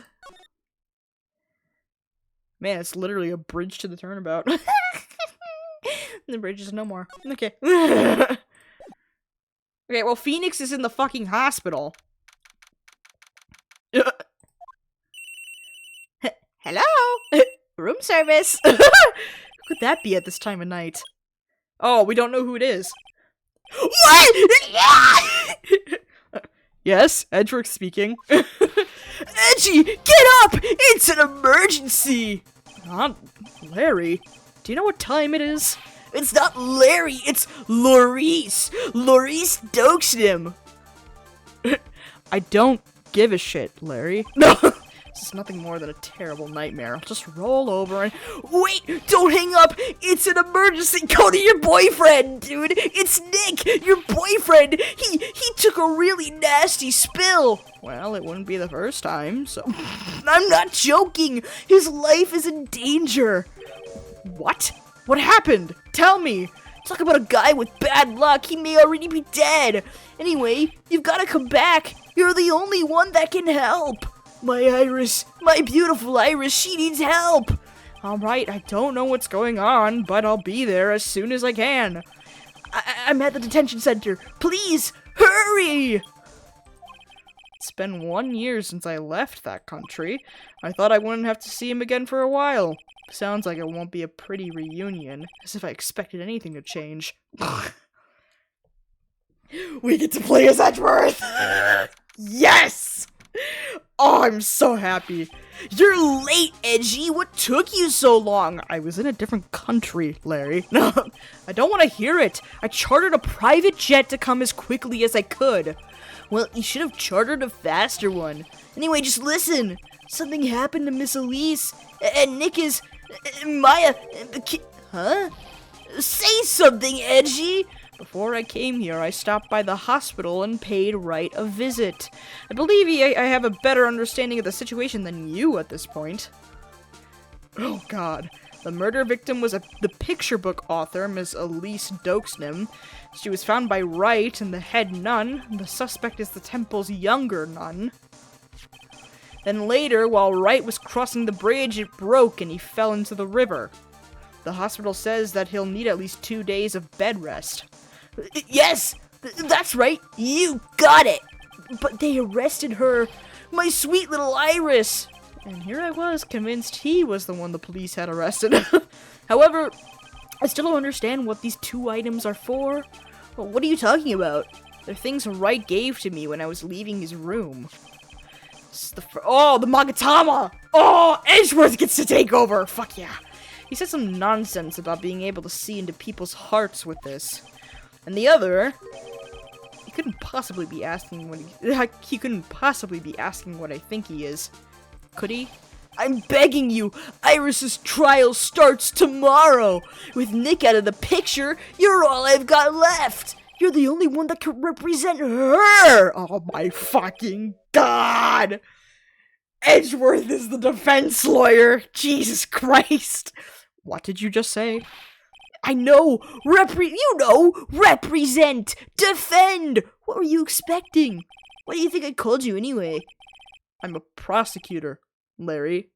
Man, it's literally a bridge to the turnabout. The bridge is no more. Okay. Okay, well, Phoenix is in the fucking hospital. Hello? Room service. Who could that be at this time of night? Oh, we don't know who it is. What? Yes, Edgeworth speaking. Edgy, get up! It's an emergency! Not Larry. Do you know what time it is? It's not Larry, it's Laurice! Laurice Dokesnam! I don't give a shit, Larry. No! This is nothing more than a terrible nightmare. I'll just roll over and— Wait! Don't hang up! It's an emergency! Go to your boyfriend, dude! It's Nick! Your boyfriend! He took a really nasty spill! Well, it wouldn't be the first time, so— I'm not joking! His life is in danger! What? What happened? Tell me! Talk about a guy with bad luck, he may already be dead! Anyway, you've gotta come back! You're the only one that can help! My Iris, my beautiful Iris, she needs help! Alright, I don't know what's going on, but I'll be there as soon as I can. I'm at the detention center. Please, hurry! It's been 1 year since I left that country. I thought I wouldn't have to see him again for a while. Sounds like it won't be a pretty reunion, as if I expected anything to change. We get to play as Edgeworth! Yes! Oh, I'm so happy. You're late, Edgy. What took you so long? I was in a different country, Larry. No, I don't want to hear it. I chartered a private jet to come as quickly as I could. Well, you should have chartered a faster one. Anyway, just listen. Something happened to Miss Elise, and Nick is... Maya... Huh? Say something, Edgy! Before I came here, I stopped by the hospital and paid Wright a visit. I believe I have a better understanding of the situation than you at this point. Oh god. The murder victim was the picture book author, Miss Elise Dokesnam. She was found by Wright and the head nun. The suspect is the temple's younger nun. Then later, while Wright was crossing the bridge, it broke and he fell into the river. The hospital says that he'll need at least 2 days of bed rest. Yes! That's right! You got it! But they arrested her! My sweet little Iris! And here I was, convinced he was the one the police had arrested. However, I still don't understand what these 2 items are for. Well, what are you talking about? They're things Wright gave to me when I was leaving his room. The Magatama! Oh, Edgeworth gets to take over! Fuck yeah. He said some nonsense about being able to see into people's hearts with this. And the other, he couldn't possibly be asking what he couldn't possibly be asking what I think he is. Could he? I'm begging you, Iris's trial starts tomorrow. With Nick out of the picture, you're all I've got left. You're the only one that can represent her. Oh my fucking god. Edgeworth is the defense lawyer. Jesus Christ. What did you just say? I know! Represent! Defend! What were you expecting? What do you think I called you anyway? I'm a prosecutor, Larry.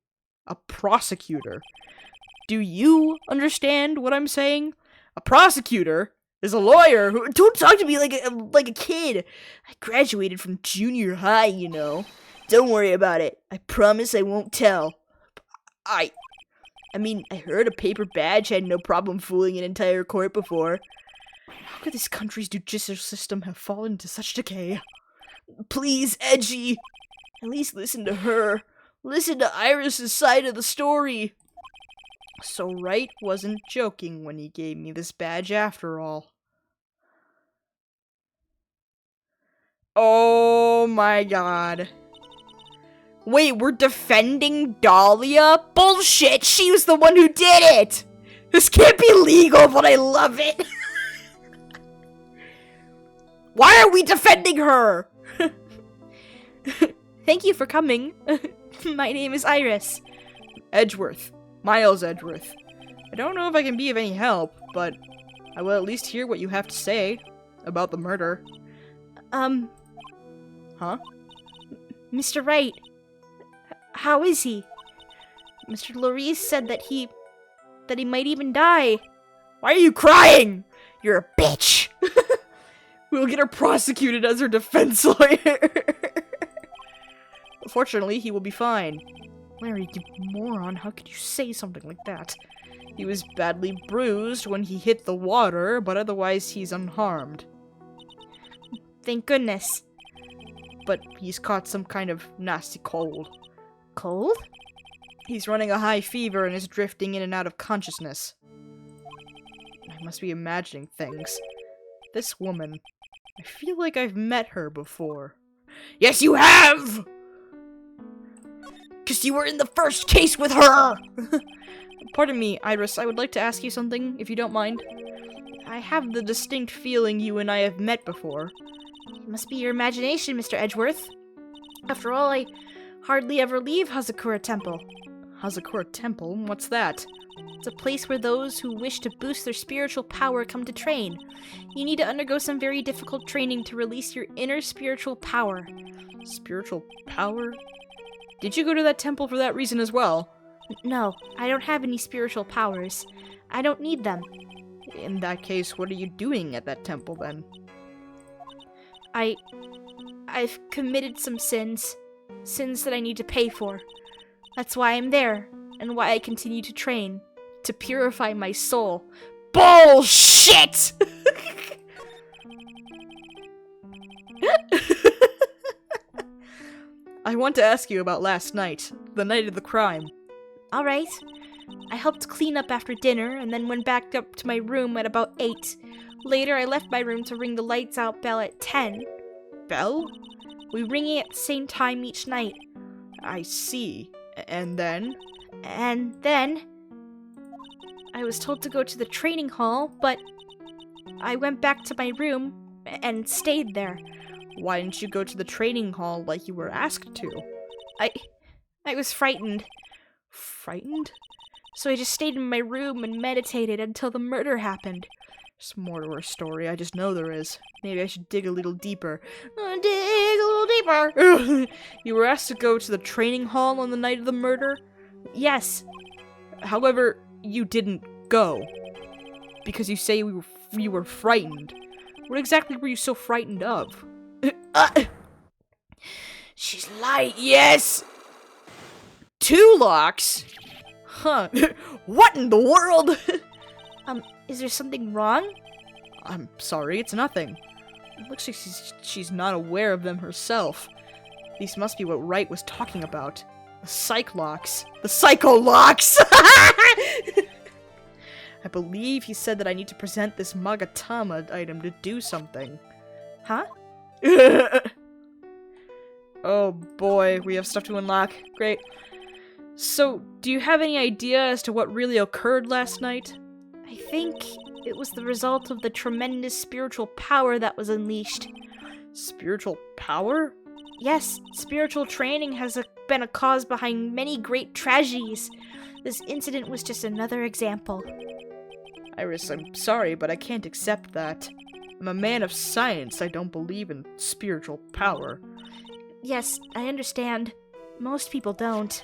A prosecutor. Do you understand what I'm saying? A prosecutor is a lawyer who— Don't talk to me like a kid! I graduated from junior high, you know. Don't worry about it. I promise I won't tell. I mean, I heard a paper badge had no problem fooling an entire court before. How could this country's judicial system have fallen into such decay? Please, Edgy! At least listen to her. Listen to Iris's side of the story. So Wright wasn't joking when he gave me this badge after all. Oh my god. Wait, we're defending Dahlia? Bullshit! She was the one who did it! This can't be legal, but I love it! Why are we defending her? Thank you for coming. My name is Iris. Edgeworth. Miles Edgeworth. I don't know if I can be of any help, but I will at least hear what you have to say about the murder. Huh? Mr. Wright. How is he? Mr. Lorese said that he might even die. Why are you crying? You're a bitch. We'll get her prosecuted as her defense lawyer. Fortunately, he will be fine. Larry, you moron, how could you say something like that? He was badly bruised when he hit the water, but otherwise he's unharmed. Thank goodness. But he's caught some kind of nasty cold. Cold? He's running a high fever and is drifting in and out of consciousness. I must be imagining things. This woman, I feel like I've met her before. Yes, you have! 'Cause you were in the first case with her! Pardon me, Iris, I would like to ask you something, if you don't mind. I have the distinct feeling you and I have met before. It must be your imagination, Mr. Edgeworth. After all, I hardly ever leave Hazakura Temple. Hazakura Temple? What's that? It's a place where those who wish to boost their spiritual power come to train. You need to undergo some very difficult training to release your inner spiritual power. Spiritual power? Did you go to that temple for that reason as well? No, I don't have any spiritual powers. I don't need them. In that case, what are you doing at that temple then? I've committed some sins. Sins that I need to pay for. That's why I'm there, and why I continue to train. To purify my soul. Bullshit! I want to ask you about last night, the night of the crime. Alright. I helped clean up after dinner and then went back up to my room at about 8. Later, I left my room to ring the lights out bell at 10. Bell? We ring it at the same time each night. I see. And then? And then I was told to go to the training hall, but I went back to my room and stayed there. Why didn't you go to the training hall like you were asked to? I was frightened. Frightened? So I just stayed in my room and meditated until the murder happened. There's more to her story, I just know there is. Maybe I should dig a little deeper. Dig a little deeper. You were asked to go to the training hall on the night of the murder? Yes. However, you didn't go. Because you say you were frightened. What exactly were you so frightened of? She's lying. Yes! 2 locks? Huh. What in the world? Is there something wrong? I'm sorry, it's nothing. It looks like she's not aware of them herself. These must be what Wright was talking about. The psych locks. The psycho locks! I believe he said that I need to present this Magatama item to do something. Huh? Oh boy, we have stuff to unlock. Great. So, do you have any idea as to what really occurred last night? I think it was the result of the tremendous spiritual power that was unleashed. Spiritual power? Yes, spiritual training has been a cause behind many great tragedies. This incident was just another example. Iris, I'm sorry, but I can't accept that. I'm a man of science. I don't believe in spiritual power. Yes, I understand. Most people don't.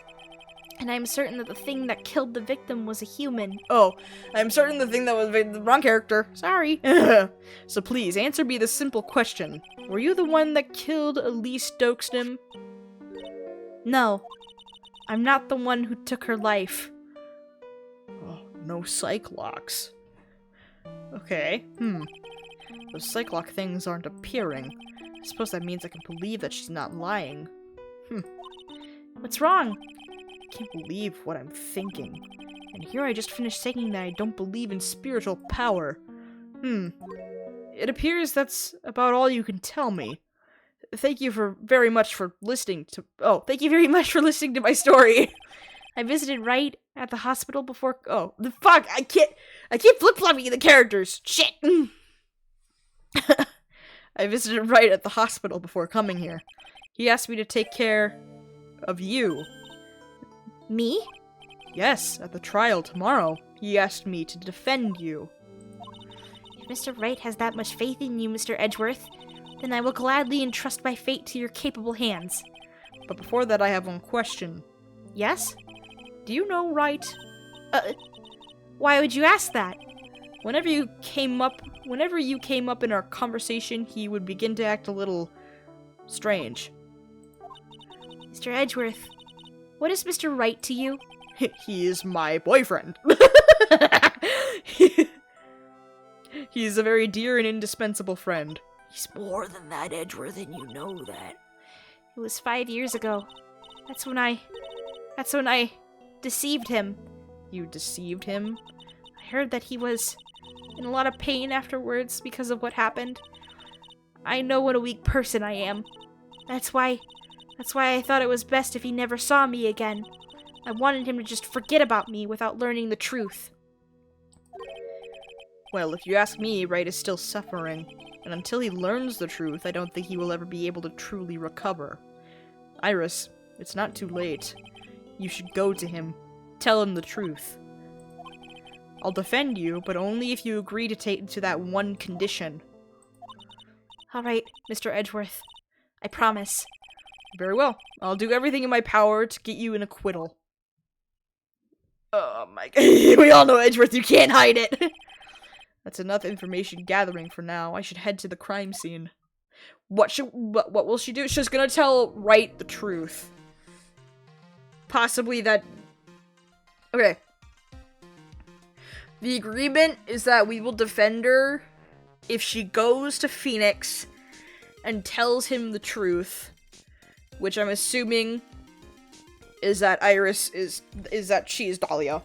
And I'm certain that the thing that killed the victim was a human. Oh, I'm certain the thing that was the wrong character. Sorry. So please, answer me this simple question. Were you the one that killed Elise Stokesnam? No. I'm not the one who took her life. Oh, no psych locks. Okay, Those psych lock things aren't appearing. I suppose that means I can believe that she's not lying. What's wrong? I can't believe what I'm thinking. And here I just finished saying that I don't believe in spiritual power. It appears that's about all you can tell me. Thank you very much for listening to my story. I visited Wright at the hospital before. Oh, the fuck! I can't flip-flopping the characters. Shit. I visited Wright at the hospital before coming here. He asked me to take care of you. Me? Yes, at the trial tomorrow. He asked me to defend you. If Mr. Wright has that much faith in you, Mr. Edgeworth, then I will gladly entrust my fate to your capable hands. But before that, I have one question. Yes? Do you know Wright? Why would you ask that? Whenever you came up in our conversation, he would begin to act a little strange. Mr. Edgeworth, what is Mr. Wright to you? He is my boyfriend. He's a very dear and indispensable friend. He's more than that, Edgeworth, and you know that. It was 5 years ago. That's when I deceived him. You deceived him? I heard that he was in a lot of pain afterwards because of what happened. I know what a weak person I am. That's why I thought it was best if he never saw me again. I wanted him to just forget about me without learning the truth. Well, if you ask me, Wright is still suffering, and until he learns the truth, I don't think he will ever be able to truly recover. Iris, it's not too late. You should go to him. Tell him the truth. I'll defend you, but only if you agree to take to that one condition. All right, Mr. Edgeworth. I promise. Very well. I'll do everything in my power to get you an acquittal. Oh my god. We all know Edgeworth, you can't hide it! That's enough information gathering for now. I should head to the crime scene. What will she do? She's gonna tell Wright the truth. Possibly that... Okay. The agreement is that we will defend her if she goes to Phoenix and tells him the truth. which I'm assuming is that Iris is that she is Dahlia.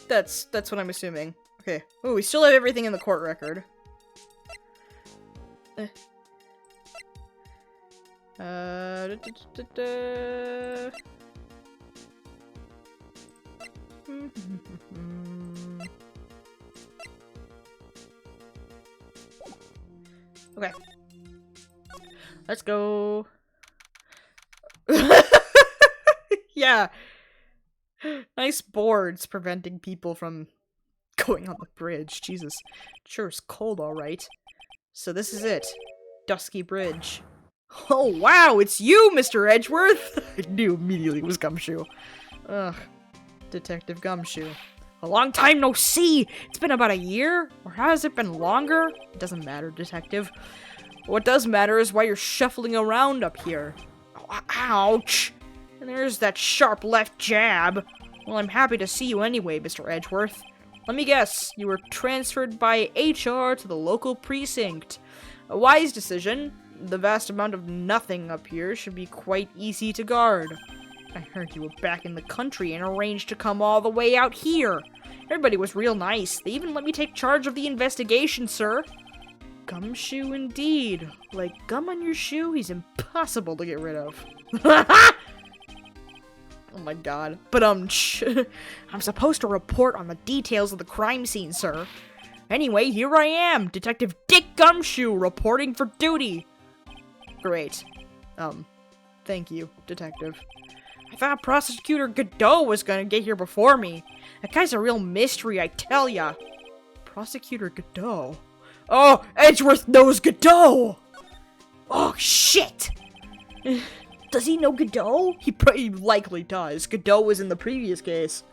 That's what I'm assuming. Okay. Oh, we still have everything in the court record. Okay. Let's go. Yeah. Nice boards preventing people from going on the bridge. Jesus. Sure is cold, alright. So this is it. Dusky Bridge. Oh, wow, it's you, Mr. Edgeworth! I knew immediately it was Gumshoe. Ugh. Detective Gumshoe. A long time no see! It's been about a year? Or has it been longer? It doesn't matter, Detective. What does matter is why you're shuffling around up here. Oh, ouch! And there's that sharp left jab. Well, I'm happy to see you anyway, Mr. Edgeworth. Let me guess, you were transferred by HR to the local precinct. A wise decision. The vast amount of nothing up here should be quite easy to guard. I heard you were back in the country and arranged to come all the way out here. Everybody was real nice. They even let me take charge of the investigation, sir. Gumshoe indeed. Like gum on your shoe, he's impossible to get rid of. Oh my god. But I'm supposed to report on the details of the crime scene, sir. Anyway, here I am, Detective Dick Gumshoe, reporting for duty. Great. Thank you, Detective. I thought Prosecutor Godot was gonna get here before me. That guy's a real mystery, I tell ya. Prosecutor Godot? Oh, Edgeworth knows Godot! Oh, shit! Does he know Godot? He likely does. Godot was in the previous case.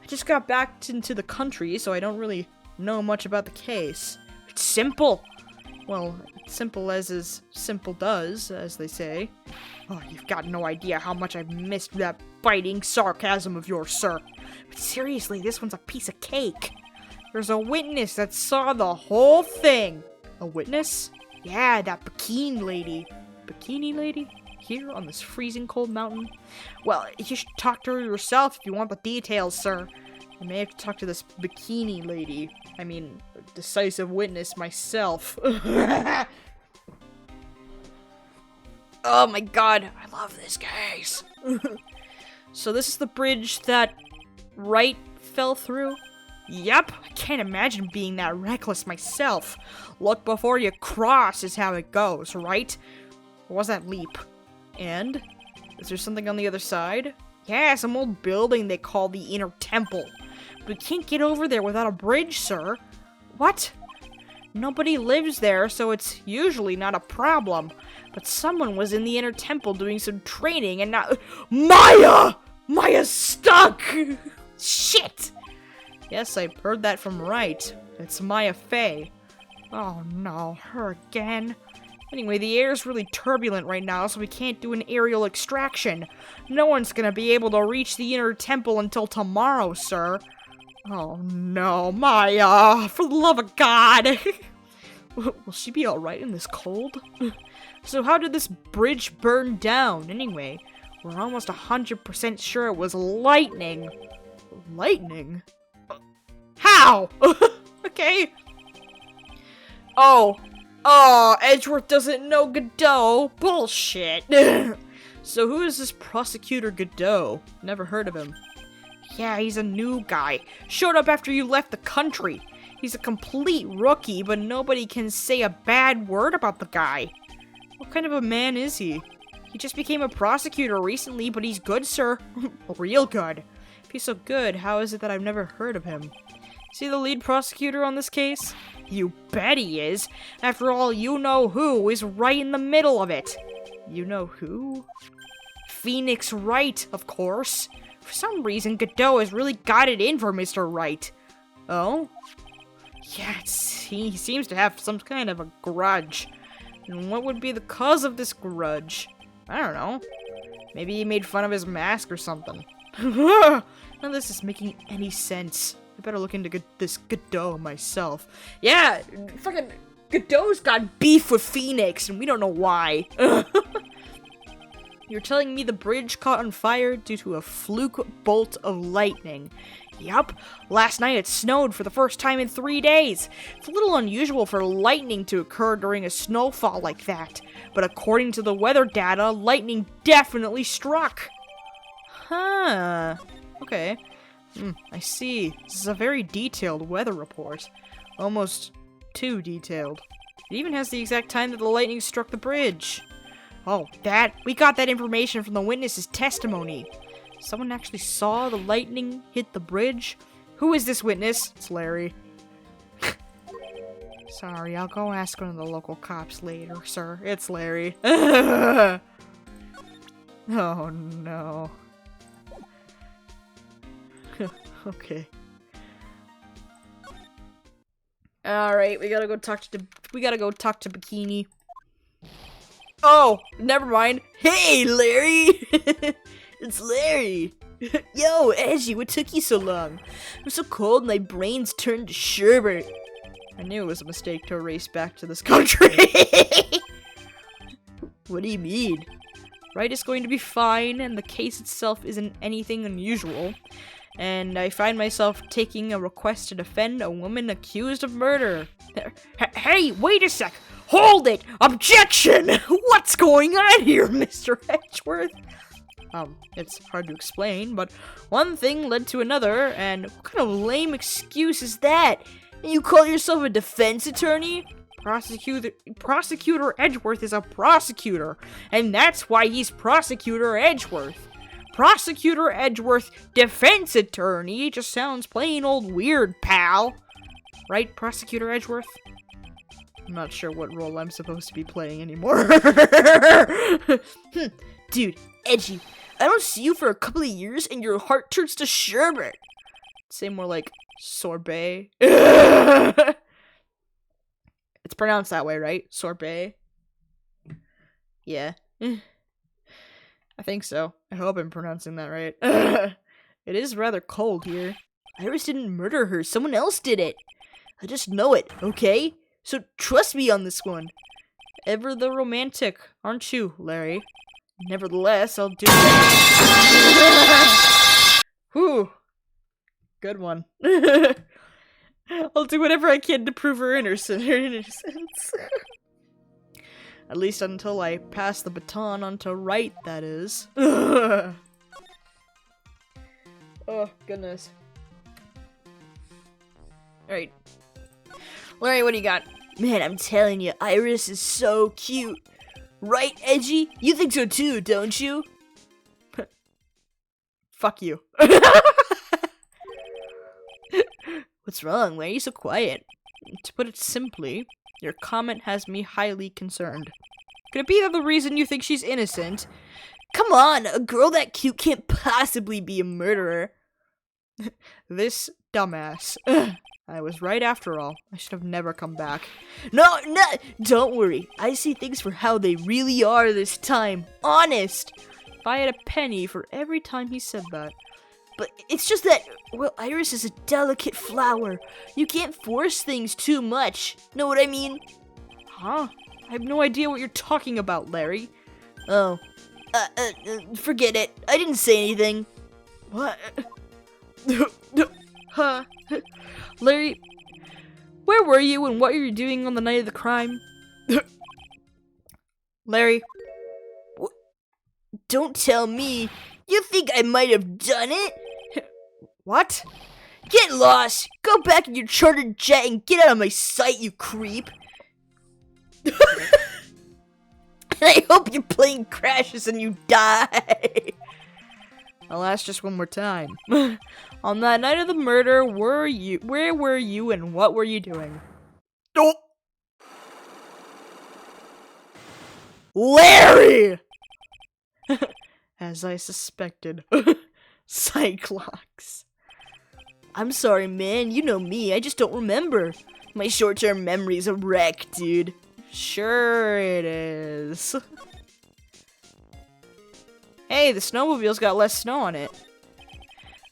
I just got back into the country, so I don't really know much about the case. It's simple. Well, simple as is simple does, as they say. Oh, you've got no idea how much I've missed that biting sarcasm of yours, sir. But seriously, this one's a piece of cake. There's a witness that saw the whole thing. A witness? Yeah, that bikini lady. Bikini lady? Here on this freezing cold mountain? Well, you should talk to her yourself if you want the details, sir. I may have to talk to this bikini lady. I mean, decisive witness myself. Oh my god, I love this case. So this is the bridge that Wright fell through? Yep, I can't imagine being that reckless myself. Look before you cross is how it goes, right? What was that leap? And? Is there something on the other side? Yeah, some old building they call the Inner Temple. But we can't get over there without a bridge, sir. What? Nobody lives there, so it's usually not a problem. But someone was in the Inner Temple doing some training and now— Maya! Maya's stuck! Shit! Yes, I heard that from Wright. It's Maya Fey. Oh no, her again. Anyway, the air's really turbulent right now, so we can't do an aerial extraction. No one's gonna be able to reach the Inner Temple until tomorrow, sir. Oh no, Maya! For the love of God! Will she be alright in this cold? So how did this bridge burn down, anyway? We're almost 100% sure it was lightning. Lightning? How? Okay. Oh, Edgeworth doesn't know Godot. Bullshit. So who is this Prosecutor Godot? Never heard of him. Yeah, he's a new guy. Showed up after you left the country. He's a complete rookie, but nobody can say a bad word about the guy. What kind of a man is he? He just became a prosecutor recently, but he's good, sir. Real good. If he's so good, how is it that I've never heard of him? Is he the lead prosecutor on this case? You bet he is. After all, you-know-who is right in the middle of it. You-know-who? Phoenix Wright, of course. For some reason, Godot has really got it in for Mr. Wright. Oh? Yeah, he seems to have some kind of a grudge. And what would be the cause of this grudge? I don't know. Maybe he made fun of his mask or something. None of this is making any sense. I better look into this Godot myself. Yeah, fucking Godot's got beef with Phoenix, and we don't know why. You're telling me the bridge caught on fire due to a fluke bolt of lightning. Yup, last night it snowed for the first time in 3 days. It's a little unusual for lightning to occur during a snowfall like that, but according to the weather data, lightning definitely struck. Huh, okay. I see. This is a very detailed weather report. Almost too detailed. It even has the exact time that the lightning struck the bridge. Oh, we got that information from the witness's testimony. Someone actually saw the lightning hit the bridge? Who is this witness? It's Larry. Sorry, I'll go ask one of the local cops later, sir. It's Larry. Oh, no. Okay. Alright, we gotta go talk to Bikini. Oh, never mind. Hey, Larry! It's Larry! Yo, Edgy, what took you so long? I'm so cold my brain's turned to sherbet. I knew it was a mistake to race back to this country. What do you mean? Wright is going to be fine, and the case itself isn't anything unusual. And I find myself taking a request to defend a woman accused of murder. Hey, wait a sec! Hold it! Objection! What's going on here, Mr. Edgeworth? It's hard to explain, but one thing led to another, and what kind of lame excuse is that? And you call yourself a defense attorney? Prosecutor Edgeworth is a prosecutor, and that's why he's Prosecutor Edgeworth. Prosecutor Edgeworth, defense attorney, just sounds plain old weird, pal. Right, Prosecutor Edgeworth? I'm not sure what role I'm supposed to be playing anymore. Dude, Edgy, I don't see you for a couple of years and your heart turns to sherbet. Say more like sorbet. It's pronounced that way, right? Sorbet? Yeah. I think so. I hope I'm pronouncing that right. It is rather cold here. Iris didn't murder her. Someone else did it. I just know it, okay? So trust me on this one. Ever the romantic, aren't you, Larry? Nevertheless, I'll do it. Whew. Good one. I'll do whatever I can to prove her innocence. At least until I pass the baton on to Wright, that is. Oh, goodness. Alright. Larry, what do you got? Man, I'm telling you, Iris is so cute. Right, Edgy? You think so too, don't you? Fuck you. What's wrong? Why are you so quiet? To put it simply, your comment has me highly concerned. Could it be that the reason you think she's innocent? Come on, a girl that cute can't possibly be a murderer. This dumbass. I was right after all. I should have never come back. No, don't worry. I see things for how they really are this time. Honest. If I had a penny for every time he said that. But it's just that, well, Iris is a delicate flower. You can't force things too much. Know what I mean? Huh? I have no idea what you're talking about, Larry. Oh. Forget it. I didn't say anything. What? Huh? Larry, where were you and what were you doing on the night of the crime? Larry. Don't tell me. You think I might have done it? What? Get lost! Go back in your chartered jet and get out of my sight, you creep! And I hope your plane crashes and you die! I'll ask just one more time. On that night of the murder, where were you and what were you doing? Oh! Larry! As I suspected. Cyclops. I'm sorry, man. You know me. I just don't remember. My short-term memory's a wreck, dude. Sure it is. Hey, the snowmobile's got less snow on it.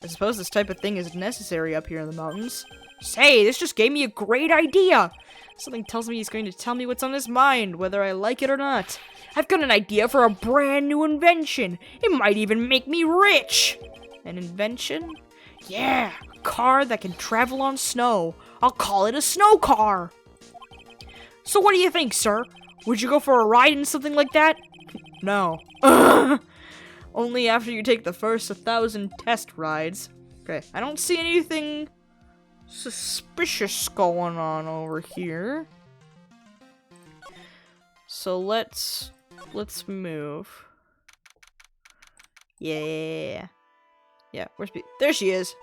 I suppose this type of thing is necessary up here in the mountains. Say, this just gave me a great idea! Something tells me he's going to tell me what's on his mind, whether I like it or not. I've got an idea for a brand new invention! It might even make me rich! An invention? Yeah, a car that can travel on snow. I'll call it a snow car! So what do you think, sir? Would you go for a ride in something like that? No. Only after you take the first 1,000 test rides. Okay, I don't see anything suspicious going on over here. So let's move. Yeah. Yeah, there she is.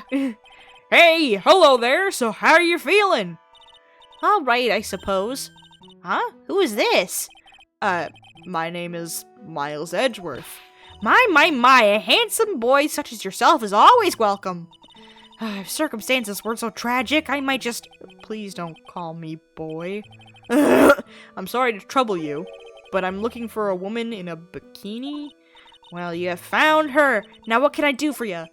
Hey, hello there. So how are you feeling? All right, I suppose. Huh? Who is this? My name is Miles Edgeworth. My, a handsome boy such as yourself is always welcome. If circumstances weren't so tragic, I might just... Please don't call me boy. I'm sorry to trouble you, but I'm looking for a woman in a bikini. Well, you have found her. Now what can I do for you?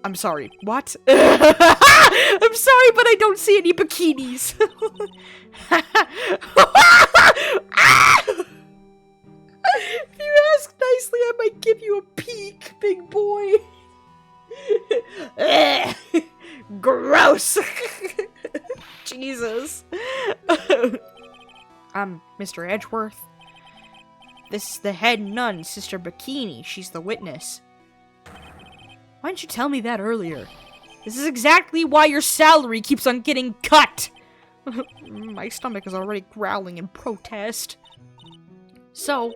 I'm sorry, what? I'm sorry, but I don't see any bikinis. If you ask nicely, I might give you a peek, big boy. Gross. Jesus. I'm Mr. Edgeworth. This is the head nun, Sister Bikini. She's the witness. Why didn't you tell me that earlier? This is exactly why your salary keeps on getting cut! My stomach is already growling in protest. So,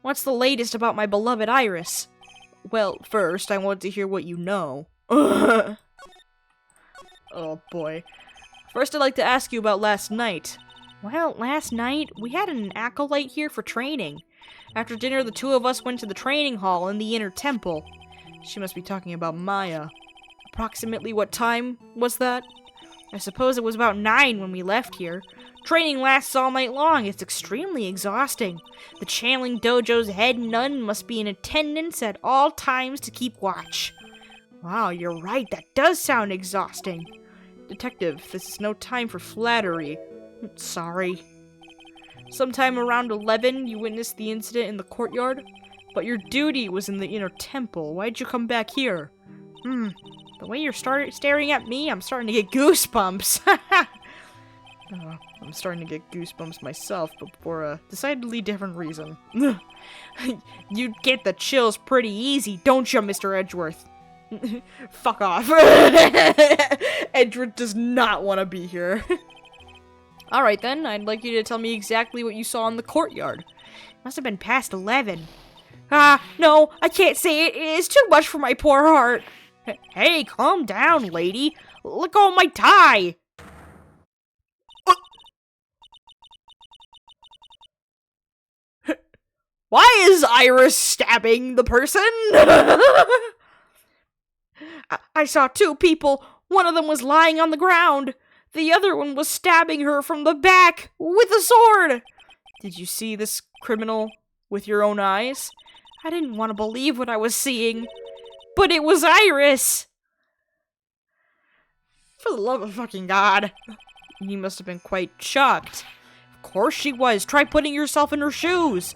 what's the latest about my beloved Iris? Well, first, I want to hear what you know. Oh boy. First, I'd like to ask you about last night. Well, last night, we had an acolyte here for training. After dinner, the two of us went to the training hall in the inner temple. She must be talking about Maya. Approximately what time was that? I suppose it was about 9 when we left here. Training lasts all night long. It's extremely exhausting. The channeling dojo's head nun must be in attendance at all times to keep watch. Wow, you're right. That does sound exhausting. Detective, this is no time for flattery. Sorry. Sometime around 11, you witnessed the incident in the courtyard? But your duty was in the inner temple. Why'd you come back here? The way you're staring at me, I'm starting to get goosebumps. I'm starting to get goosebumps myself, but for a decidedly different reason. You get the chills pretty easy, don't you, Mr. Edgeworth? Fuck off. Edgeworth does not want to be here. Alright then, I'd like you to tell me exactly what you saw in the courtyard. Must have been past 11. No, I can't say it. It is too much for my poor heart. Hey, calm down, lady. Let go of my tie. Why is Iris stabbing the person? I saw 2 people. One of them was lying on the ground. The other one was stabbing her from the back with a sword. Did you see this criminal with your own eyes? I didn't want to believe what I was seeing. But it was Iris! For the love of fucking God. You must have been quite shocked. Of course she was. Try putting yourself in her shoes.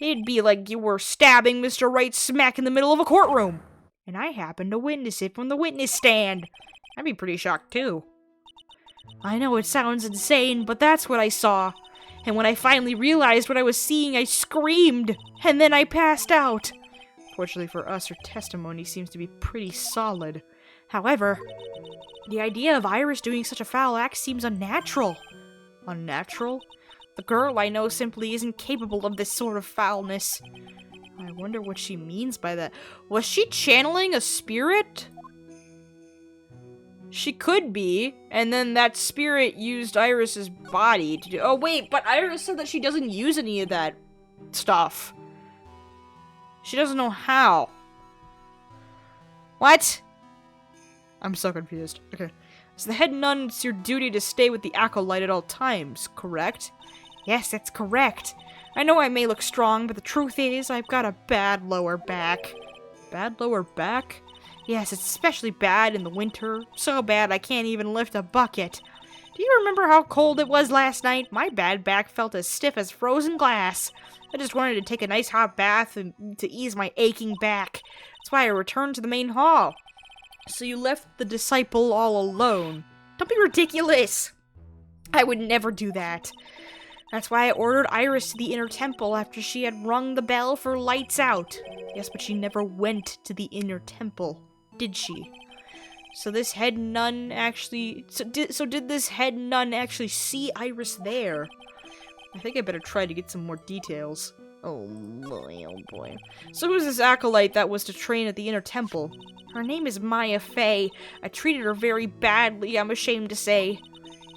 It'd be like you were stabbing Mr. Wright smack in the middle of a courtroom. And I happened to witness it from the witness stand. I'd be pretty shocked too. I know it sounds insane, but that's what I saw. And when I finally realized what I was seeing, I screamed. And then I passed out. Fortunately for us, her testimony seems to be pretty solid. However, the idea of Iris doing such a foul act seems unnatural. Unnatural? The girl I know simply isn't capable of this sort of foulness. I wonder what she means by that. Was she channeling a spirit? She could be, and then that spirit used Iris's body to do— Oh wait, but Iris said that she doesn't use any of that stuff. She doesn't know how. What? I'm so confused. Okay. As the head nun, it's your duty to stay with the acolyte at all times, correct? Yes, that's correct. I know I may look strong, but the truth is, I've got a bad lower back. Bad lower back? Yes, it's especially bad in the winter. So bad I can't even lift a bucket. Do you remember how cold it was last night? My bad back felt as stiff as frozen glass. I just wanted to take a nice hot bath and to ease my aching back. That's why I returned to the main hall. So you left the disciple all alone. Don't be ridiculous! I would never do that. That's why I ordered Iris to the inner temple after she had rung the bell for lights out. Yes, but she never went to the inner temple, did she? So this head nun actually... So did this head nun actually see Iris there? I think I better try to get some more details. Oh boy, oh boy. So who's this acolyte that was to train at the inner temple? Her name is Maya Fey. I treated her very badly, I'm ashamed to say.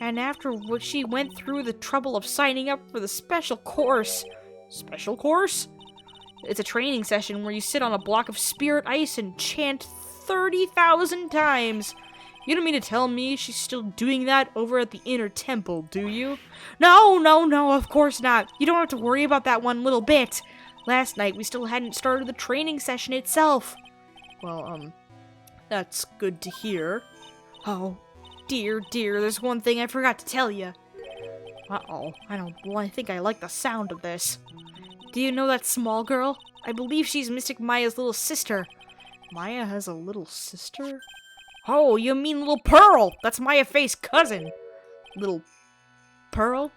And after what she went through the trouble of signing up for the special course... Special course? It's a training session where you sit on a block of spirit ice and chant 30,000 times. You don't mean to tell me she's still doing that over at the inner temple, do you? No, of course not. You don't have to worry about that one little bit. Last night, we still hadn't started the training session itself. Well, that's good to hear. Oh, dear, there's one thing I forgot to tell you. Uh-oh, I think I like the sound of this. Do you know that small girl? I believe she's Mystic Maya's little sister. Maya has a little sister? Oh, you mean little Pearl! That's Maya Fey's cousin! Little Pearl?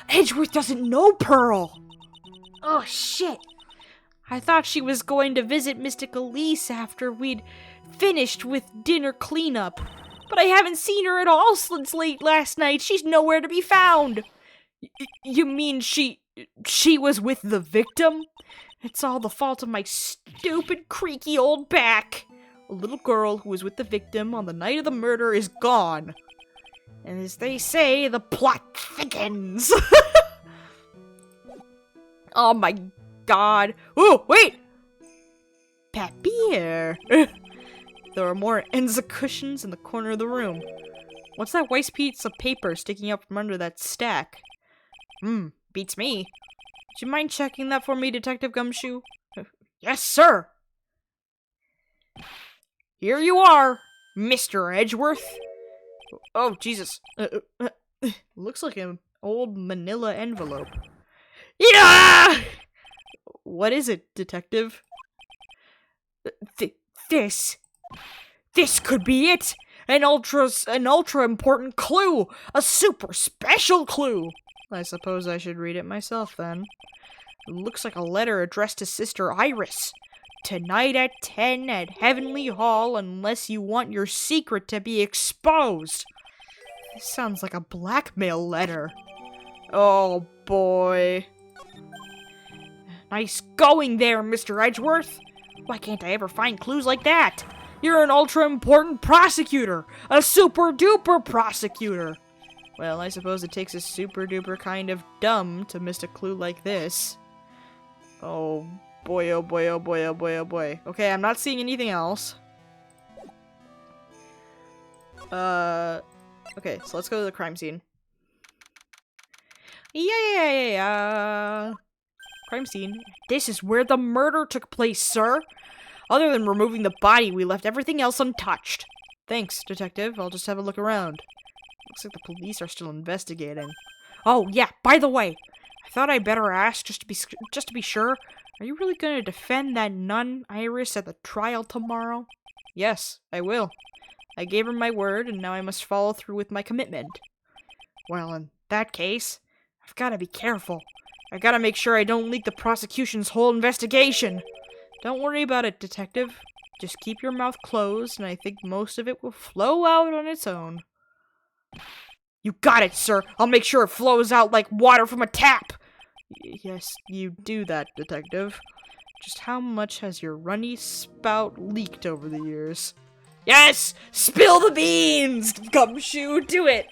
Edgeworth doesn't know Pearl! Oh, shit! I thought she was going to visit Mystic Elise after we'd finished with dinner cleanup. But I haven't seen her at all since late last night. She's nowhere to be found! You mean she was with the victim? It's all the fault of my stupid, creaky old back. A little girl who was with the victim on the night of the murder is gone. And as they say, the plot thickens. Oh my god. Oh, wait! Papier. There are more Enza cushions in the corner of the room. What's that white piece of paper sticking up from under that stack? Beats me. Would you mind checking that for me, Detective Gumshoe? Yes, sir! Here you are, Mr. Edgeworth. Oh, Jesus. Looks like an old manila envelope. Yeah! What is it, Detective? This could be it! An ultra important clue! A super special clue! I suppose I should read it myself, then. It looks like a letter addressed to Sister Iris. Tonight at 10 at Heavenly Hall, unless you want your secret to be exposed. This sounds like a blackmail letter. Oh, boy. Nice going there, Mr. Edgeworth. Why can't I ever find clues like that? You're an ultra-important prosecutor! A super-duper prosecutor! Well, I suppose it takes a super-duper kind of dumb to miss a clue like this. Oh boy, oh boy, oh boy, oh boy, oh boy. Okay, I'm not seeing anything else. Okay, so let's go to the crime scene. Yeah. Crime scene. This is where the murder took place, sir. Other than removing the body, we left everything else untouched. Thanks, Detective. I'll just have a look around. Looks like the police are still investigating. Oh, yeah, by the way, I thought I'd better ask, just to be sure. Are you really going to defend that nun, Iris, at the trial tomorrow? Yes, I will. I gave her my word, and now I must follow through with my commitment. Well, in that case, I've got to be careful. I've got to make sure I don't leak the prosecution's whole investigation. Don't worry about it, Detective. Just keep your mouth closed, and I think most of it will flow out on its own. You got it, sir! I'll make sure it flows out like water from a tap! Yes, you do that, Detective. Just how much has your runny spout leaked over the years? Yes! Spill the beans! Gumshoe, do it!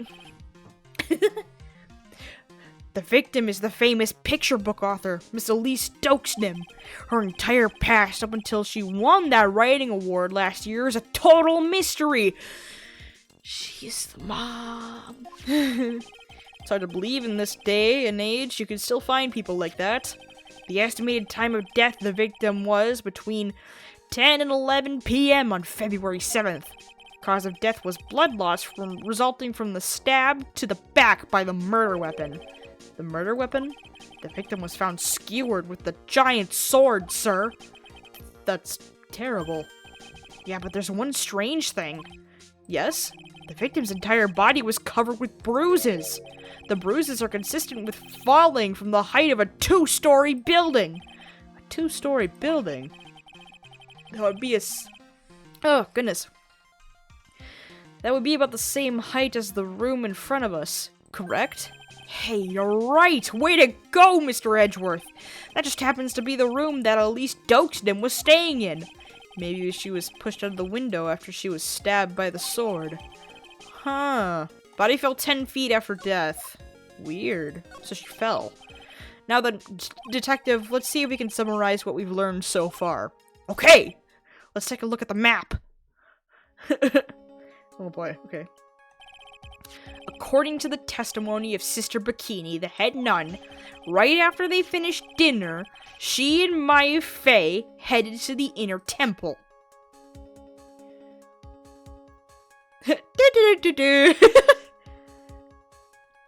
The victim is the famous picture book author, Miss Elise Stokesnim. Her entire past up until she won that writing award last year is a total mystery. She's the mom. It's hard to believe in this day and age you can still find people like that. The estimated time of death of the victim was between 10 and 11 p.m. on February 7th. Cause of death was blood loss resulting from the stab to the back by the murder weapon. The murder weapon? The victim was found skewered with the giant sword, sir. That's terrible. Yeah, but there's one strange thing. Yes? The victim's entire body was covered with bruises. The bruises are consistent with falling from the height of a 2-story building. A 2-story building? That would be oh, goodness. That would be about the same height as the room in front of us, correct? Hey, you're right! Way to go, Mr. Edgeworth! That just happens to be the room that Elise Dokesden was staying in. Maybe she was pushed out of the window after she was stabbed by the sword. Huh. Body fell 10 feet after death. Weird. So she fell. Now then, detective, let's see if we can summarize what we've learned so far. Okay! Let's take a look at the map. Oh boy, okay. According to the testimony of Sister Bikini, the head nun, right after they finished dinner, she and Maya Fey headed to the inner temple.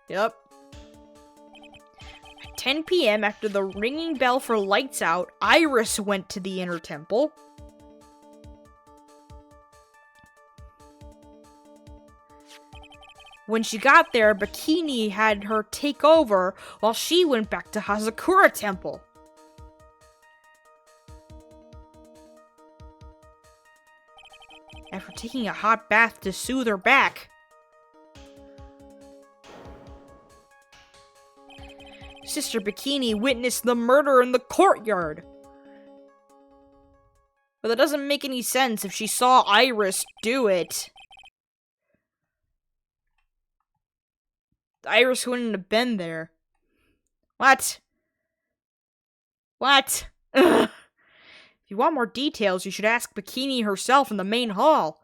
Yep. At 10 p.m., after the ringing bell for lights out, Iris went to the inner temple. When she got there, Bikini had her take over while she went back to Hazakura Temple. After taking a hot bath to soothe her back. Sister Bikini witnessed the murder in the courtyard. But that doesn't make any sense if she saw Iris do it. Iris wouldn't have been there. What? What? Ugh. If you want more details, you should ask Bikini herself in the main hall.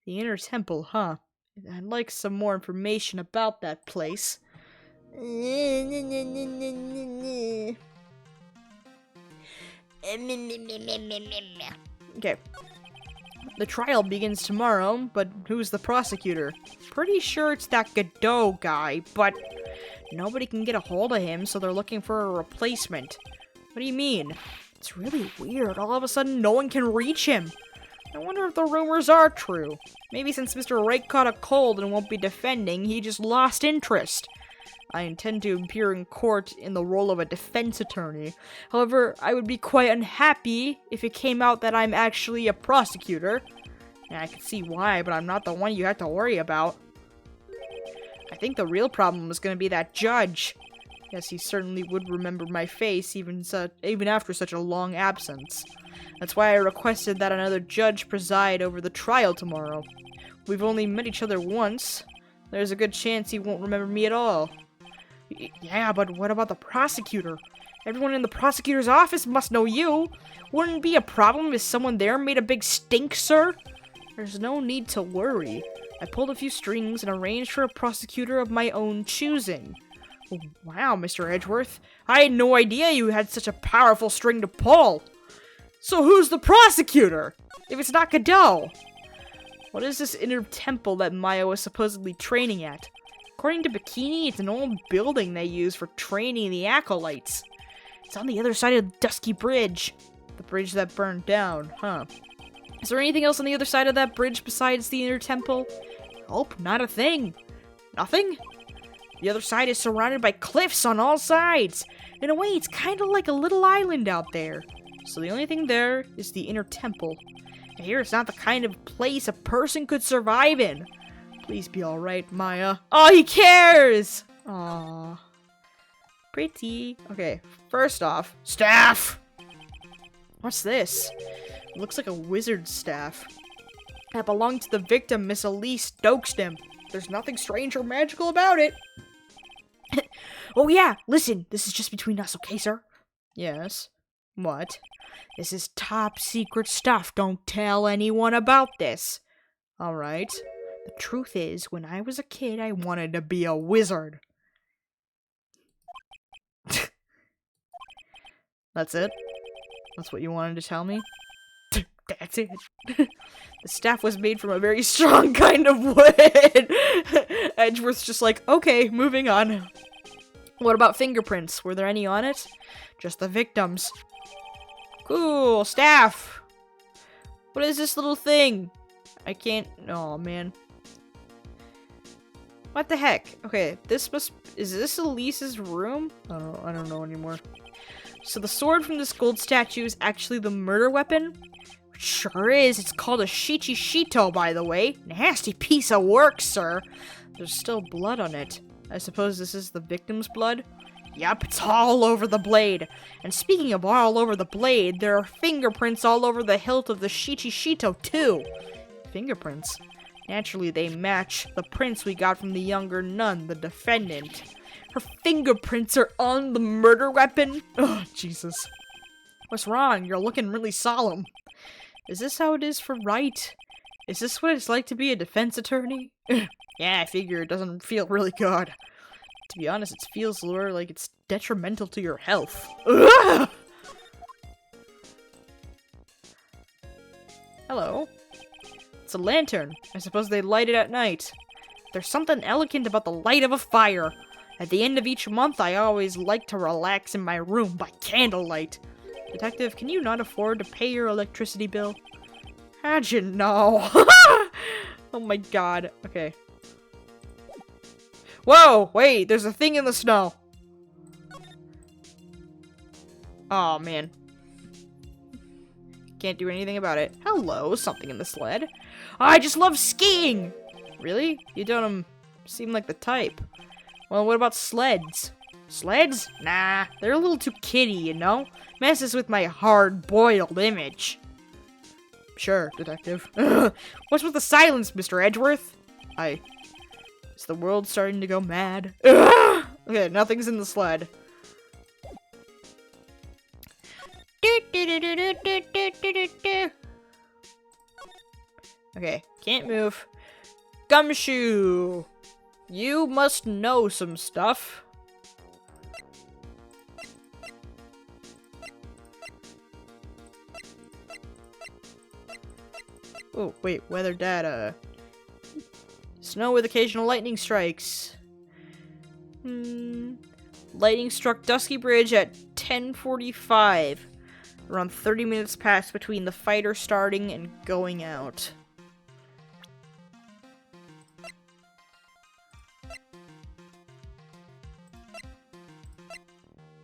The inner temple, huh? I'd like some more information about that place. Okay. The trial begins tomorrow, but who's the prosecutor? Pretty sure it's that Godot guy, but nobody can get a hold of him, so they're looking for a replacement. What do you mean? It's really weird. All of a sudden, no one can reach him. I wonder if the rumors are true. Maybe since Mr. Wright caught a cold and won't be defending, he just lost interest. I intend to appear in court in the role of a defense attorney. However, I would be quite unhappy if it came out that I'm actually a prosecutor. Yeah, I can see why, but I'm not the one you have to worry about. I think the real problem is going to be that judge. Yes, he certainly would remember my face even after such a long absence. That's why I requested that another judge preside over the trial tomorrow. We've only met each other once. There's a good chance he won't remember me at all. Yeah, but what about the prosecutor? Everyone in the prosecutor's office must know you. Wouldn't it be a problem if someone there made a big stink, sir? There's no need to worry. I pulled a few strings and arranged for a prosecutor of my own choosing. Oh, wow, Mr. Edgeworth. I had no idea you had such a powerful string to pull. So who's the prosecutor? If it's not Godot? What is this inner temple that Maya was supposedly training at? According to Bikini, it's an old building they use for training the acolytes. It's on the other side of the Dusky Bridge. The bridge that burned down, huh? Is there anything else on the other side of that bridge besides the inner temple? Nope, not a thing. Nothing? The other side is surrounded by cliffs on all sides. In a way, it's kind of like a little island out there. So the only thing there is the inner temple. I hear it's not the kind of place a person could survive in. Please be alright, Maya. Oh, he cares! Aww. Pretty. Okay, first off, staff! What's this? It looks like a wizard's staff. That belonged to the victim, Miss Elise Dokesden. There's nothing strange or magical about it. Oh yeah, listen, this is just between us, okay, sir? Yes. What? This is top secret stuff. Don't tell anyone about this. Alright. The truth is, when I was a kid, I wanted to be a wizard. That's it? That's what you wanted to tell me? That's it. The staff was made from a very strong kind of wood. Edgeworth's just like, okay, moving on. What about fingerprints? Were there any on it? Just the victims. Cool, staff. What is this little thing? I can't, oh man. What the heck? Okay, is this Elise's room? I don't know anymore. So the sword from this gold statue is actually the murder weapon? Sure is. It's called a Shichishito, by the way. Nasty piece of work, sir. There's still blood on it. I suppose this is the victim's blood? Yup, it's all over the blade. And speaking of all over the blade, there are fingerprints all over the hilt of the Shichishito, too. Fingerprints? Naturally, they match the prints we got from the younger nun, the defendant. Her fingerprints are on the murder weapon? Oh, Jesus. What's wrong? You're looking really solemn. Is this how it is for Wright? Is this what it's like to be a defense attorney? Yeah, I figure it doesn't feel really good. To be honest, it feels more like it's detrimental to your health. Ugh! Hello? It's a lantern. I suppose they light it at night. There's something elegant about the light of a fire. At the end of each month, I always like to relax in my room by candlelight. Detective, can you not afford to pay your electricity bill? How'd you know? Oh my god. Okay. Whoa! Wait, there's a thing in the snow. Oh man. Can't do anything about it. Hello, something in the sled. I just love skiing! Really? You don't seem like the type. Well, what about sleds? Sleds? Nah, they're a little too kiddie, you know? Messes with my hard-boiled image. Sure, detective. What's with the silence, Mr. Edgeworth? Is the world starting to go mad? Okay, nothing's in the sled. Okay, can't move. Gumshoe! You must know some stuff. Oh, wait, weather data. Snow with occasional lightning strikes. Lightning struck Dusky Bridge at 10:45. Around 30 minutes passed between the fighter starting and going out.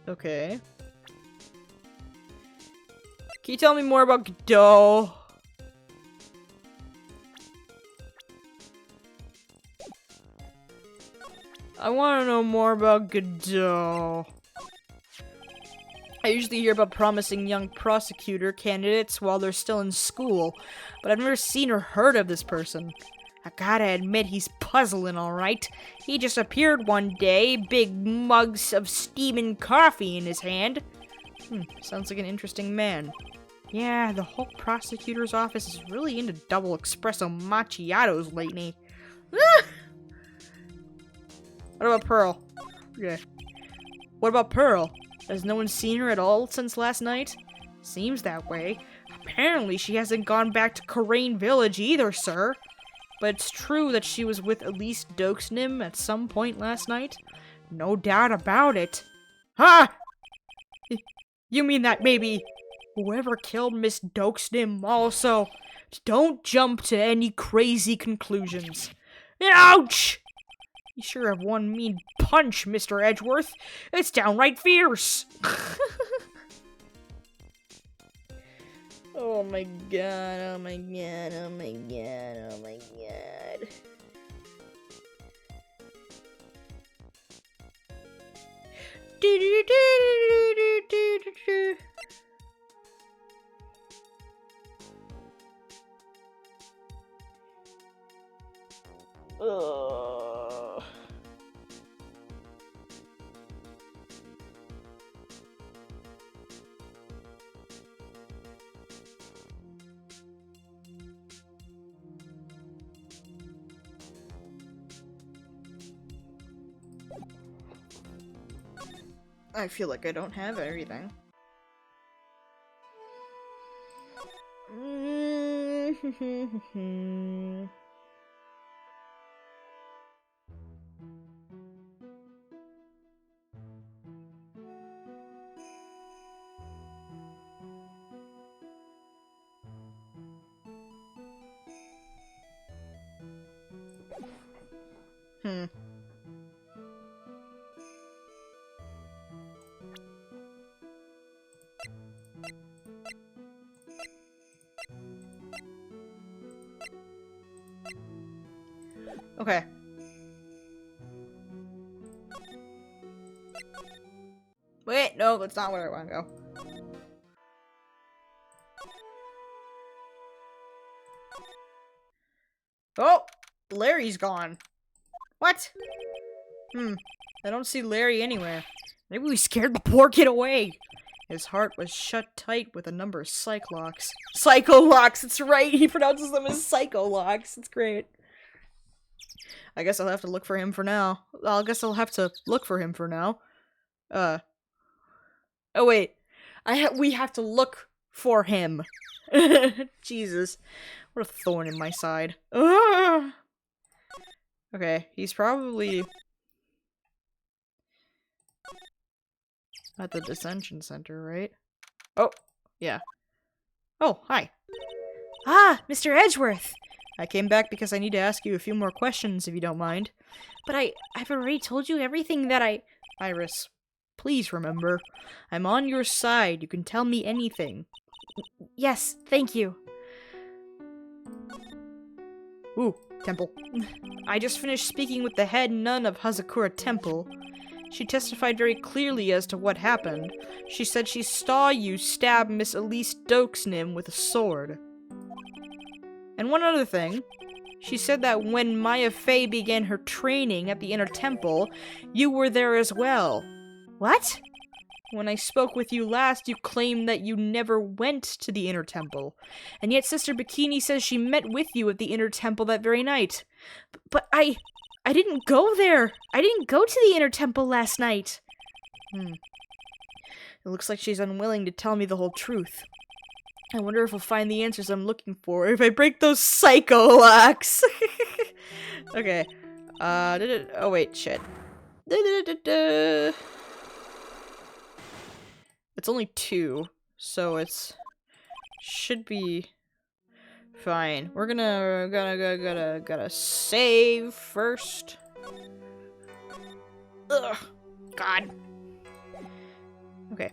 Okay. Can you tell me more about Godot? I want to know more about Godot. I usually hear about promising young prosecutor candidates while they're still in school, but I've never seen or heard of this person. I gotta admit, he's puzzling, alright. He just appeared one day, big mugs of steaming coffee in his hand. Sounds like an interesting man. Yeah, the whole prosecutor's office is really into double espresso macchiatos lately. What about Pearl? Okay. What about Pearl? Has no one seen her at all since last night? Seems that way. Apparently she hasn't gone back to Corraine Village either, sir. But it's true that she was with Elise Dokesnim at some point last night? No doubt about it. Ha! You mean that maybe whoever killed Miss Dokesnim also? Don't jump to any crazy conclusions. Ouch! You sure have one mean punch, Mr. Edgeworth. It's downright fierce. Oh my god, oh my god, oh my god, oh my god. Ugh. I feel like I don't have everything. Okay. Wait, no, that's not where I want to go. Oh! Larry's gone. What? I don't see Larry anywhere. Maybe we scared the poor kid away. His heart was shut tight with a number of psych locks. Psycho locks, that's right! He pronounces them as psycho locks. It's great. I guess I'll have to look for him for now. I guess I'll have to look for him for now. Oh wait. We have to look for him. Jesus. What a thorn in my side. Ugh! Okay, he's probably at the detention center, right? Oh, yeah. Oh, hi. Ah, Mr. Edgeworth! I came back because I need to ask you a few more questions, if you don't mind. But I've already told you everything that Iris, please remember, I'm on your side. You can tell me anything. Yes, thank you. Ooh, temple. I just finished speaking with the head nun of Hazakura Temple. She testified very clearly as to what happened. She said she saw you stab Miss Elise Dokesnim with a sword. And one other thing. She said that when Maya Fey began her training at the Inner Temple, you were there as well. What? When I spoke with you last, you claimed that you never went to the Inner Temple. And yet Sister Bikini says she met with you at the Inner Temple that very night. But I didn't go there. I didn't go to the Inner Temple last night. It looks like she's unwilling to tell me the whole truth. I wonder if we'll find the answers I'm looking for if I break those psycho locks. Okay. Oh wait, shit. It's only 2, so it's should be fine. We're gotta save first. Ugh, God. Okay.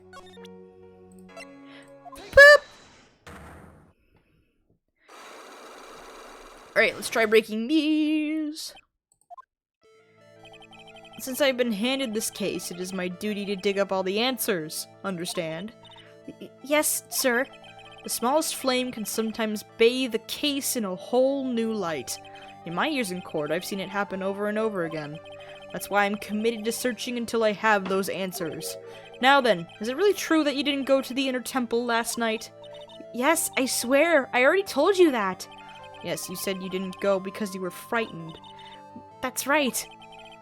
Boop. All right, let's try breaking these. Since I've been handed this case, it is my duty to dig up all the answers. Understand? Yes, sir. The smallest flame can sometimes bathe a case in a whole new light. In my years in court, I've seen it happen over and over again. That's why I'm committed to searching until I have those answers. Now then, is it really true that you didn't go to the Inner Temple last night? Yes, I swear. I already told you that. Yes, you said you didn't go because you were frightened. That's right.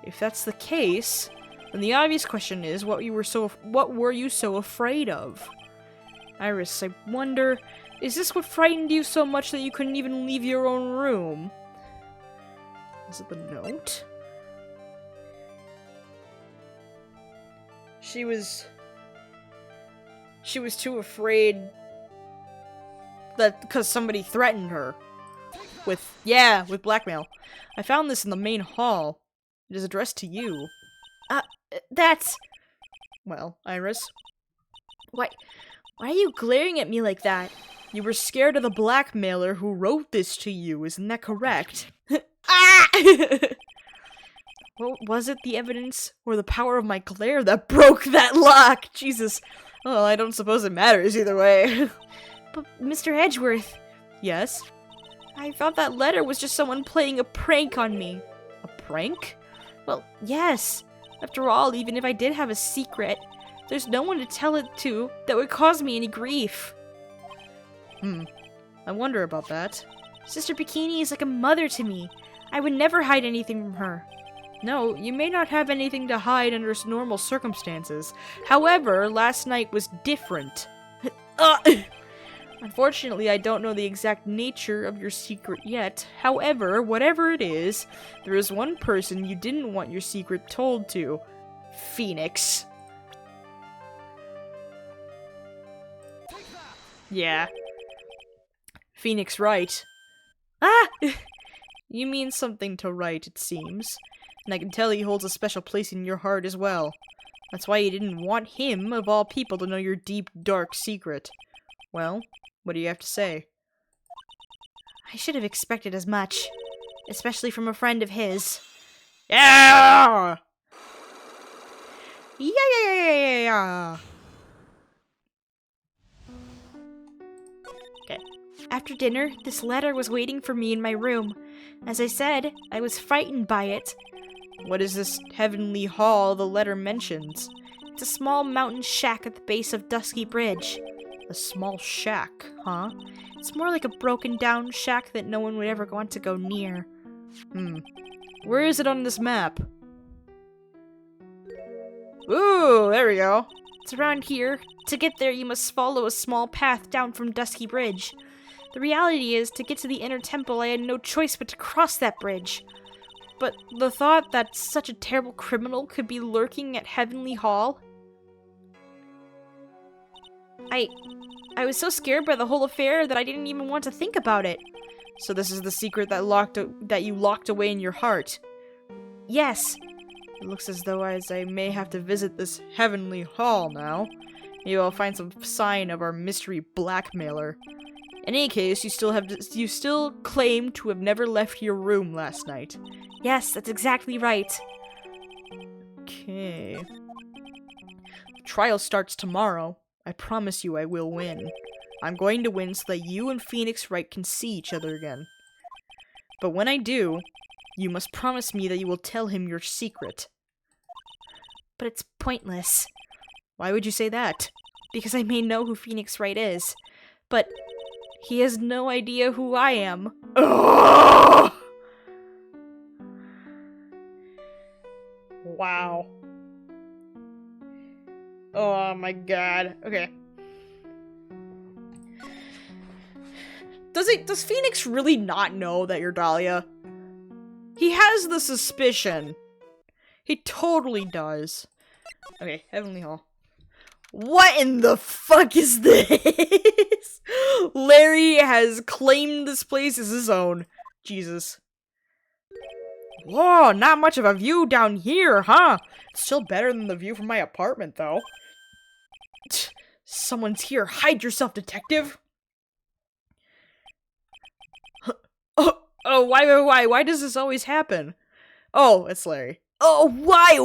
If that's the case, then the obvious question is, what were you so afraid of? Iris, I wonder, is this what frightened you so much that you couldn't even leave your own room? Is it the note? She was too afraid that because somebody threatened her with blackmail. I found this in the main hall. It is addressed to you. That's... Well, Iris. Why are you glaring at me like that? You were scared of the blackmailer who wrote this to you, isn't that correct? Ah! Well, was it the evidence or the power of my glare that broke that lock? Jesus. Well, I don't suppose it matters either way. But, Mr. Edgeworth... Yes? I thought that letter was just someone playing a prank on me. A prank? Well, yes. After all, even if I did have a secret, there's no one to tell it to that would cause me any grief. I wonder about that. Sister Bikini is like a mother to me. I would never hide anything from her. No, you may not have anything to hide under normal circumstances. However, last night was different. Unfortunately, I don't know the exact nature of your secret yet. However, whatever it is, there is one person you didn't want your secret told to. Phoenix. Yeah. Phoenix Wright. Ah! You mean something to Wright, it seems. And I can tell he holds a special place in your heart as well. That's why you didn't want him, of all people, to know your deep, dark secret. Well, what do you have to say? I should have expected as much. Especially from a friend of his. Yeah! Yeah! Okay. After dinner, this letter was waiting for me in my room. As I said, I was frightened by it. What is this heavenly hall the letter mentions? It's a small mountain shack at the base of Dusky Bridge. A small shack, huh? It's more like a broken down shack that no one would ever want to go near. Where is it on this map? Ooh, there we go. It's around here. To get there, you must follow a small path down from Dusky Bridge. The reality is, to get to the inner temple, I had no choice but to cross that bridge. But the thought that such a terrible criminal could be lurking at Heavenly Hall... I was so scared by the whole affair that I didn't even want to think about it. So this is the secret that you locked away in your heart? Yes. It looks as though I may have to visit this heavenly hall now. Maybe I'll find some sign of our mystery blackmailer. In any case, you still claim to have never left your room last night. Yes, that's exactly right. Okay. The trial starts tomorrow. I promise you I will win. I'm going to win so that you and Phoenix Wright can see each other again. But when I do, you must promise me that you will tell him your secret. But it's pointless. Why would you say that? Because I may know who Phoenix Wright is. But he has no idea who I am. Ugh! Wow. Oh my god. Okay. Does Phoenix really not know that you're Dahlia? He has the suspicion. He totally does. Okay, Heavenly Hall. What in the fuck is this? Larry has claimed this place as his own. Jesus. Whoa, not much of a view down here, huh? It's still better than the view from my apartment, though. Someone's here. Hide yourself, detective. Oh, why? Why does this always happen? Oh, it's Larry. Oh, why?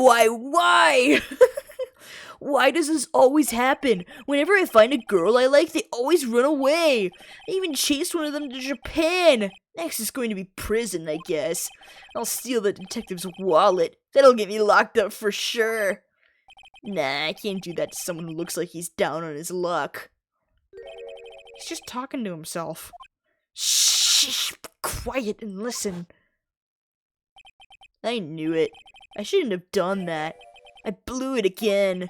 Why does this always happen? Whenever I find a girl I like, they always run away. I even chased one of them to Japan. Next is going to be prison, I guess. I'll steal the detective's wallet. That'll get me locked up for sure. Nah, I can't do that to someone who looks like he's down on his luck. He's just talking to himself. Shh, be quiet and listen. I knew it. I shouldn't have done that. I blew it again.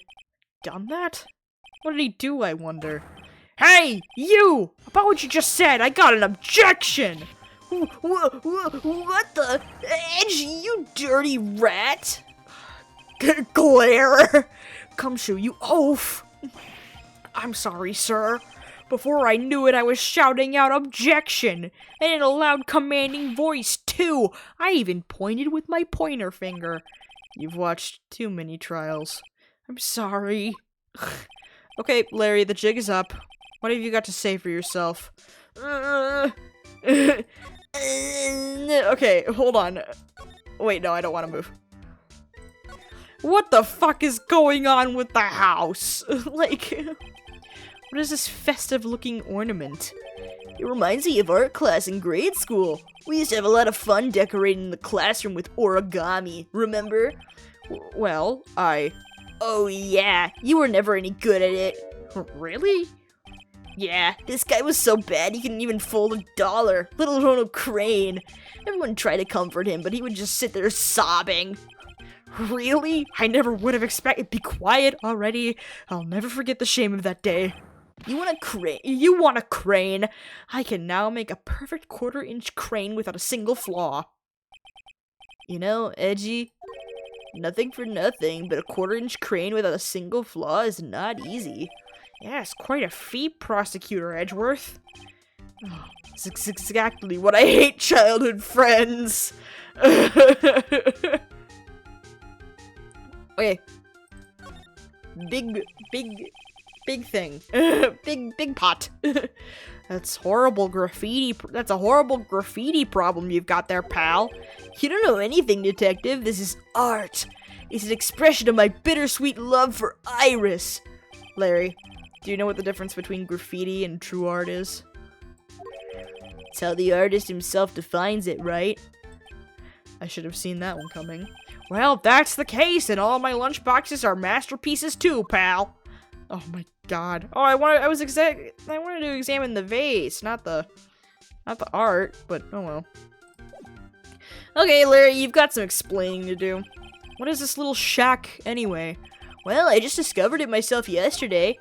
Done that? What did he do, I wonder? Hey, you! About what you just said, I got an objection! What the? Edge, you dirty rat! Glare! Gumshoe, you oaf! I'm sorry, sir. Before I knew it, I was shouting out objection! And in a loud, commanding voice, too! I even pointed with my pointer finger. You've watched too many trials. I'm sorry. Okay, Larry, the jig is up. What have you got to say for yourself? Okay, hold on. Wait, no, I don't want to move. What the fuck is going on with the house? Like, what is this festive-looking ornament? It reminds me of art class in grade school. We used to have a lot of fun decorating the classroom with origami, remember? Well, Oh yeah, you were never any good at it. Really? Yeah, this guy was so bad he couldn't even fold $1, let alone a crane. Everyone tried to comfort him, but he would just sit there sobbing. Really? I never would have expected- Be quiet already. I'll never forget the shame of that day. You want a crane? You want a crane? I can now make a perfect quarter-inch crane without a single flaw. You know, Edgy, nothing for nothing, but a quarter-inch crane without a single flaw is not easy. Yeah, it's quite a feat, Prosecutor Edgeworth. Oh, this is exactly what I hate, childhood friends. Okay. Big thing. big pot. That's horrible graffiti. That's a horrible graffiti problem you've got there, pal. You don't know anything, detective. This is art. It's an expression of my bittersweet love for Iris. Larry, do you know what the difference between graffiti and true art is? It's how the artist himself defines it, right? I should have seen that one coming. Well, if that's the case, and all my lunchboxes are masterpieces too, pal. Oh my god. Oh, I wanted to examine the vase, not the art, but oh well. Okay, Larry, you've got some explaining to do. What is this little shack anyway? Well, I just discovered it myself yesterday.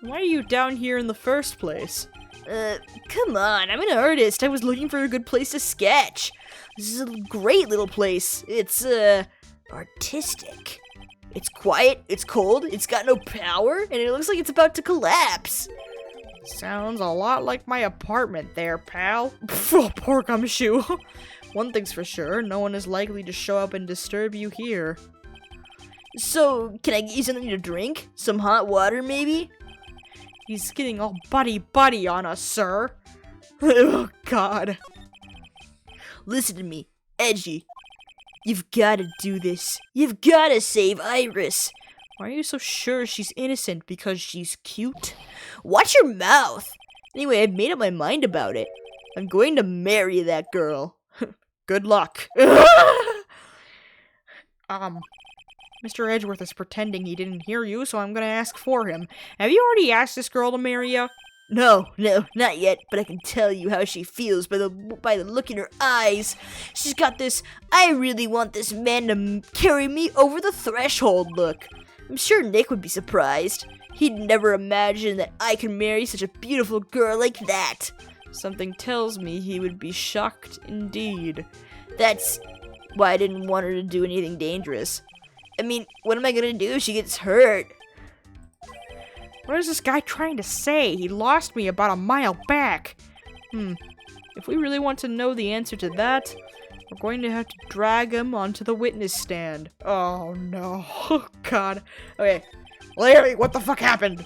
Why are you down here in the first place? Come on, I'm an artist. I was looking for a good place to sketch. This is a great little place. It's, artistic. It's quiet, it's cold, it's got no power, and it looks like it's about to collapse. Sounds a lot like my apartment there, pal. Poor gumshoe. One thing's for sure, no one is likely to show up and disturb you here. So, can I get you something to drink? Some hot water, maybe? He's getting all buddy-buddy on us, sir. Oh, God. Listen to me, Edgy. You've gotta do this. You've gotta save Iris. Why are you so sure she's innocent? Because she's cute? Watch your mouth! Anyway, I've made up my mind about it. I'm going to marry that girl. Good luck. Mr. Edgeworth is pretending he didn't hear you, so I'm gonna ask for him. Have you already asked this girl to marry you? No, not yet, but I can tell you how she feels by the look in her eyes. She's got this, I really want this man to carry me over the threshold look. I'm sure Nick would be surprised. He'd never imagine that I could marry such a beautiful girl like that. Something tells me he would be shocked indeed. That's why I didn't want her to do anything dangerous. I mean, what am I gonna do if she gets hurt? What is this guy trying to say? He lost me about a mile back. If we really want to know the answer to that, we're going to have to drag him onto the witness stand. Oh no. Oh god. Okay. Larry, what the fuck happened?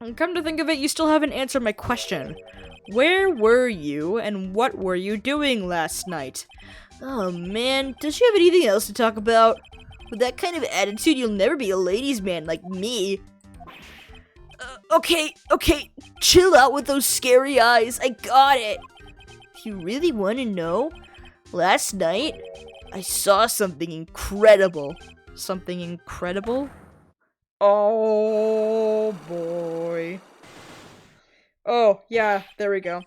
And come to think of it, you still haven't answered my question. Where were you, and what were you doing last night? Oh man, does she have anything else to talk about? With that kind of attitude, you'll never be a ladies' man like me. Okay, chill out with those scary eyes, I got it. If you really want to know, last night, I saw something incredible. Something incredible? Oh, boy. Oh, yeah, there we go.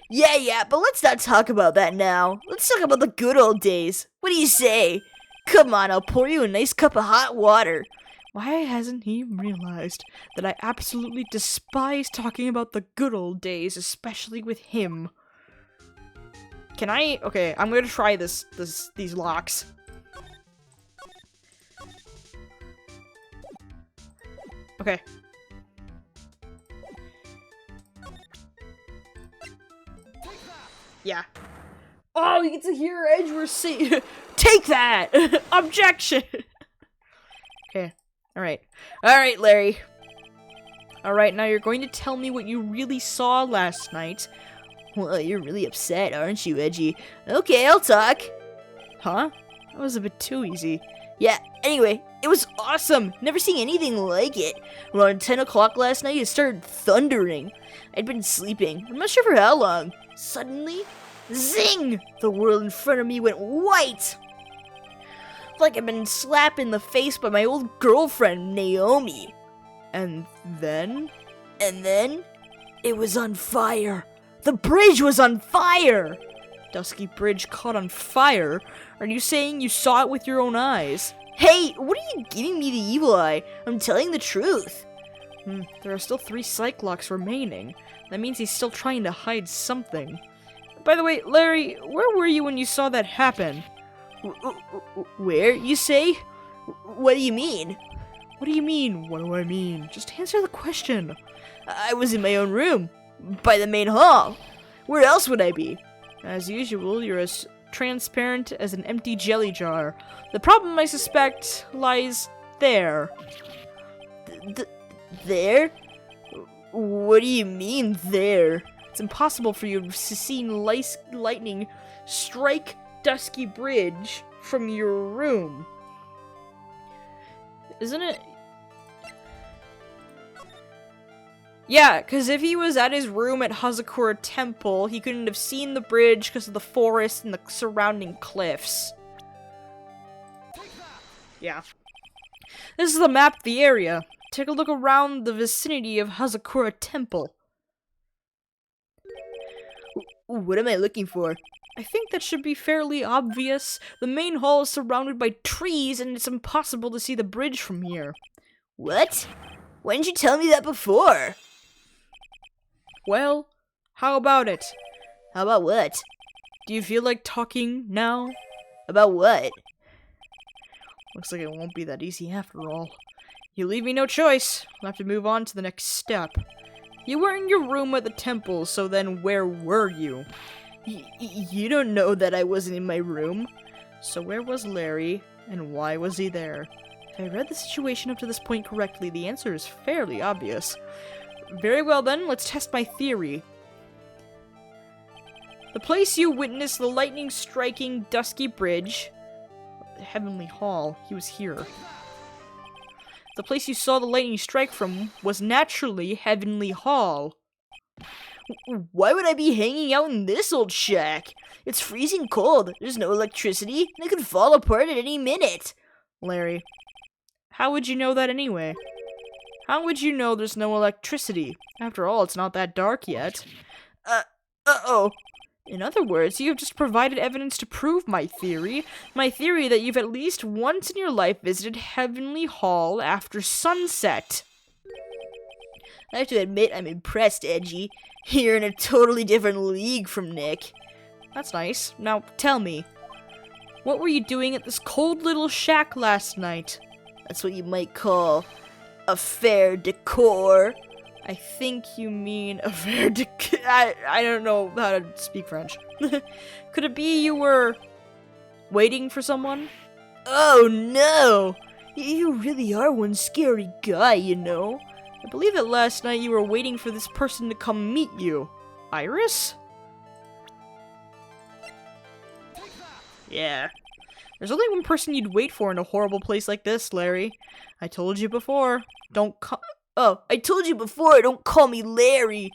Yeah, but let's not talk about that now. Let's talk about the good old days. What do you say? Come on, I'll pour you a nice cup of hot water. Why hasn't he realized that I absolutely despise talking about the good old days, especially with him? Can I? Okay, I'm gonna try these locks. Okay. Yeah. Oh, you get to hear Edgeworth say, "Take that!" Objection! Okay. Alright, Larry. Alright, now you're going to tell me what you really saw last night. Well, you're really upset, aren't you, Edgy? Okay, I'll talk. Huh? That was a bit too easy. Yeah, anyway, it was awesome. Never seen anything like it. Around 10 o'clock last night, it started thundering. I'd been sleeping. I'm not sure for how long. Suddenly, zing! The world in front of me went white. Like I'd been slapped in the face by my old girlfriend, Naomi. And then, it was on fire. The bridge was on fire! Dusky Bridge caught on fire? Are you saying you saw it with your own eyes? Hey, what are you giving me the evil eye? I'm telling the truth. There are still 3 Cyclocks remaining. That means he's still trying to hide something. By the way, Larry, where were you when you saw that happen? Where, you say? What do you mean? What do you mean? What do I mean? Just answer the question. I was in my own room, by the main hall. Where else would I be? As usual, you're as transparent as an empty jelly jar. The problem, I suspect, lies there. There? What do you mean, there? It's impossible for you to see lightning strike Dusky Bridge from your room. Isn't it? Yeah, because if he was at his room at Hazakura Temple, he couldn't have seen the bridge because of the forest and the surrounding cliffs. Yeah. This is the map of the area. Take a look around the vicinity of Hazakura Temple. What am I looking for? I think that should be fairly obvious. The main hall is surrounded by trees, and it's impossible to see the bridge from here. What? Why didn't you tell me that before? Well, how about it? How about what? Do you feel like talking now? About what? Looks like it won't be that easy after all. You leave me no choice. I'll have to move on to the next step. You were in your room at the temple, so then where were you? You don't know that I wasn't in my room. So where was Larry, and why was he there? If I read the situation up to this point correctly, the answer is fairly obvious. Very well then, let's test my theory. The place you witnessed the lightning striking Dusky Bridge, the Heavenly Hall, he was here. The place you saw the lightning strike from was naturally Heavenly Hall. Why would I be hanging out in this old shack? It's freezing cold, there's no electricity, and it could fall apart at any minute. Larry, how would you know that anyway? How would you know there's no electricity? After all, it's not that dark yet. Uh-oh. In other words, you have just provided evidence to prove my theory. My theory that you've at least once in your life visited Heavenly Hall after sunset. I have to admit I'm impressed, Edgy. You're in a totally different league from Nick. That's nice. Now, tell me, what were you doing at this cold little shack last night? That's what you might call a fair decor. I think you mean a fair decor. I don't know how to speak French. Could it be you were waiting for someone? Oh no! You really are one scary guy, you know. I believe that last night you were waiting for this person to come meet you. Iris? Yeah. There's only one person you'd wait for in a horrible place like this, Larry. I told you before. I told you before, don't call me Larry.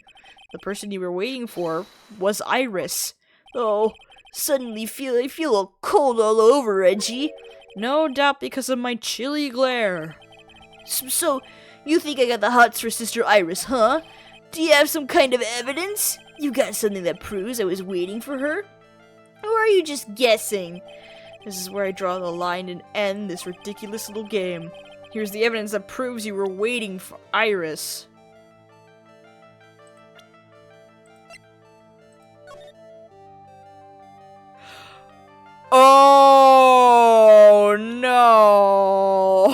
The person you were waiting for was Iris. Oh, suddenly I feel all cold all over, Reggie. No doubt because of my chilly glare. So, you think I got the hots for Sister Iris, huh? Do you have some kind of evidence? You got something that proves I was waiting for her? Or are you just guessing? This is where I draw the line and end this ridiculous little game. Here's the evidence that proves you were waiting for Iris. Oh no!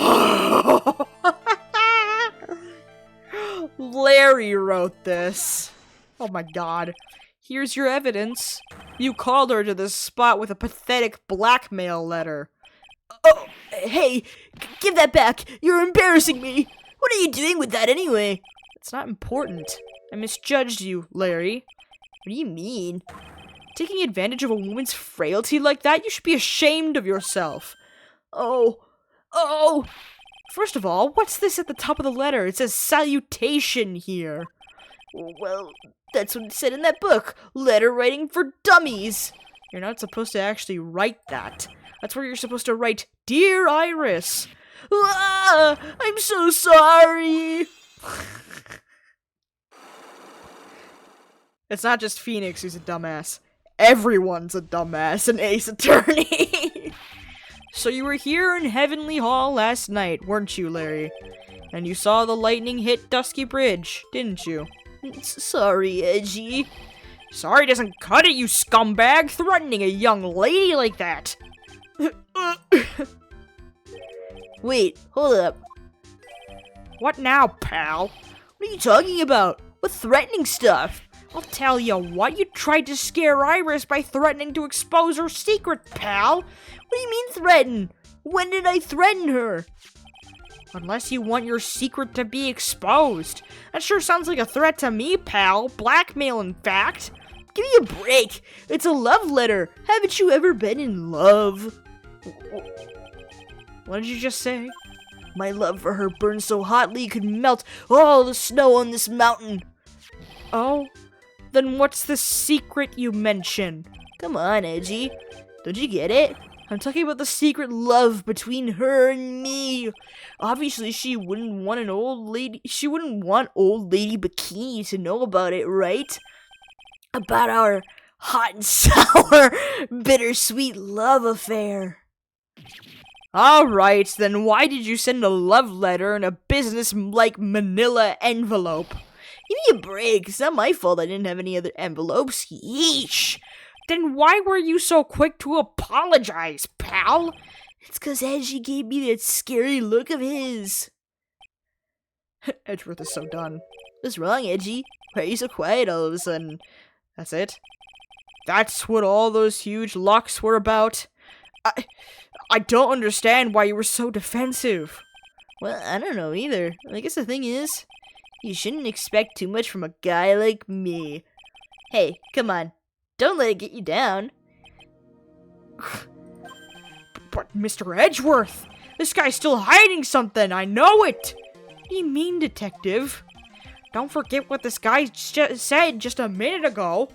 Larry wrote this. Oh my god. Here's your evidence. You called her to this spot with a pathetic blackmail letter. Oh, hey, give that back. You're embarrassing me. What are you doing with that anyway? It's not important. I misjudged you, Larry. What do you mean? Taking advantage of a woman's frailty like that? You should be ashamed of yourself. Oh. First of all, what's this at the top of the letter? It says salutation here. Well, that's what it said in that book. Letter writing for dummies. You're not supposed to actually write that. That's where you're supposed to write, Dear Iris. Ah, I'm so sorry. It's not just Phoenix who's a dumbass. Everyone's a dumbass in Ace Attorney. So you were here in Heavenly Hall last night, weren't you, Larry? And you saw the lightning hit Dusky Bridge, didn't you? Sorry, Edgy. Sorry doesn't cut it, you scumbag! Threatening a young lady like that! Wait, hold up. What now, pal? What are you talking about? What threatening stuff? I'll tell you what, you tried to scare Iris by threatening to expose her secret, pal! What do you mean threaten? When did I threaten her? Unless you want your secret to be exposed. That sure sounds like a threat to me, pal. Blackmail, in fact. Give me a break. It's a love letter. Haven't you ever been in love? What did you just say? My love for her burned so hotly it could melt all the snow on this mountain. Oh? Then what's the secret you mention? Come on, Edgy. Don't you get it? I'm talking about the secret love between her and me. Obviously, she wouldn't want old lady Bikini to know about it, right? About our hot and sour, bittersweet love affair. Alright, then why did you send a love letter in a business-like manila envelope? Give me a break. It's not my fault I didn't have any other envelopes. Yeesh. Then why were you so quick to apologize, pal? It's 'cause Edgy gave me that scary look of his. Edgeworth is so done. What's wrong, Edgy? Why are you so quiet all of a sudden? That's it? That's what all those huge locks were about? I don't understand why you were so defensive. Well, I don't know either. I guess the thing is, you shouldn't expect too much from a guy like me. Hey, come on. Don't let it get you down. But Mr. Edgeworth, this guy's still hiding something, I know it! What do you mean, detective? Don't forget what this guy said just a minute ago.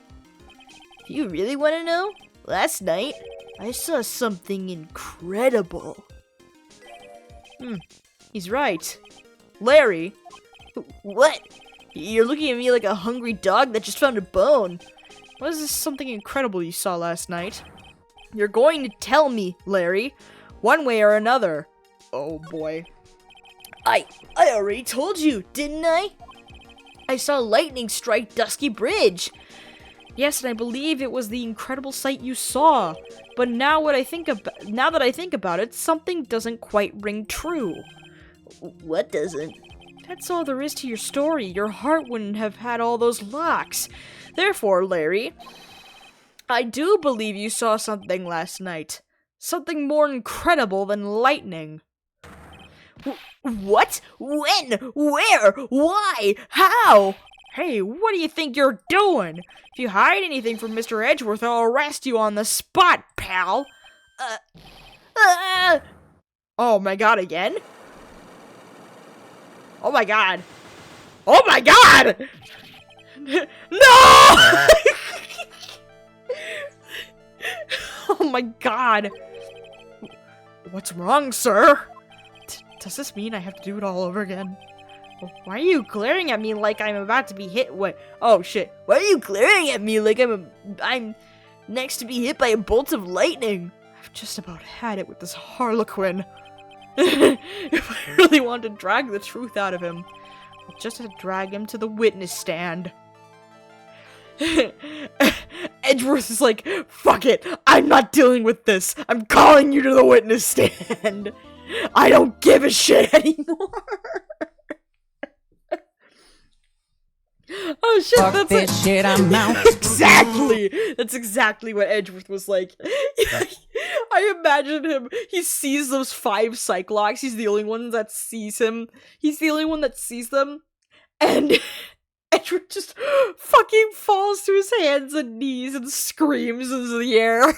If you really want to know, last night, I saw something incredible. He's right. Larry. What? You're looking at me like a hungry dog that just found a bone. What is this something incredible you saw last night? You're going to tell me, Larry, one way or another. Oh boy. I already told you, didn't I? I saw lightning strike Dusky Bridge. Yes, and I believe it was the incredible sight you saw. But now that I think about it, something doesn't quite ring true. What doesn't? That's all there is to your story. Your heart wouldn't have had all those locks. Therefore, Larry, I do believe you saw something last night. Something more incredible than lightning. What? When? Where? Why? How? Hey, what do you think you're doing? If you hide anything from Mr. Edgeworth, I'll arrest you on the spot, pal. Oh my god, again? Oh my god. Oh my god! No! Oh my god. What's wrong, sir? Does this mean I have to do it all over again? Why are you glaring at me like I'm about to be hit with— oh shit. Why are you glaring at me like I'm next to be hit by a bolt of lightning? I've just about had it with this Harlequin. If I really want to drag the truth out of him, I'll just have to drag him to the witness stand. Edgeworth is like, fuck it, I'm not dealing with this. I'm calling you to the witness stand. I don't give a shit anymore. Oh shit, fuck that's this it. Shit, I'm out. Exactly! That's exactly what Edgeworth was like. I imagine him, he sees those 5 Cyclocks, he's the only one that sees him. He's the only one that sees them. And Edgeworth just fucking falls to his hands and knees and screams into the air.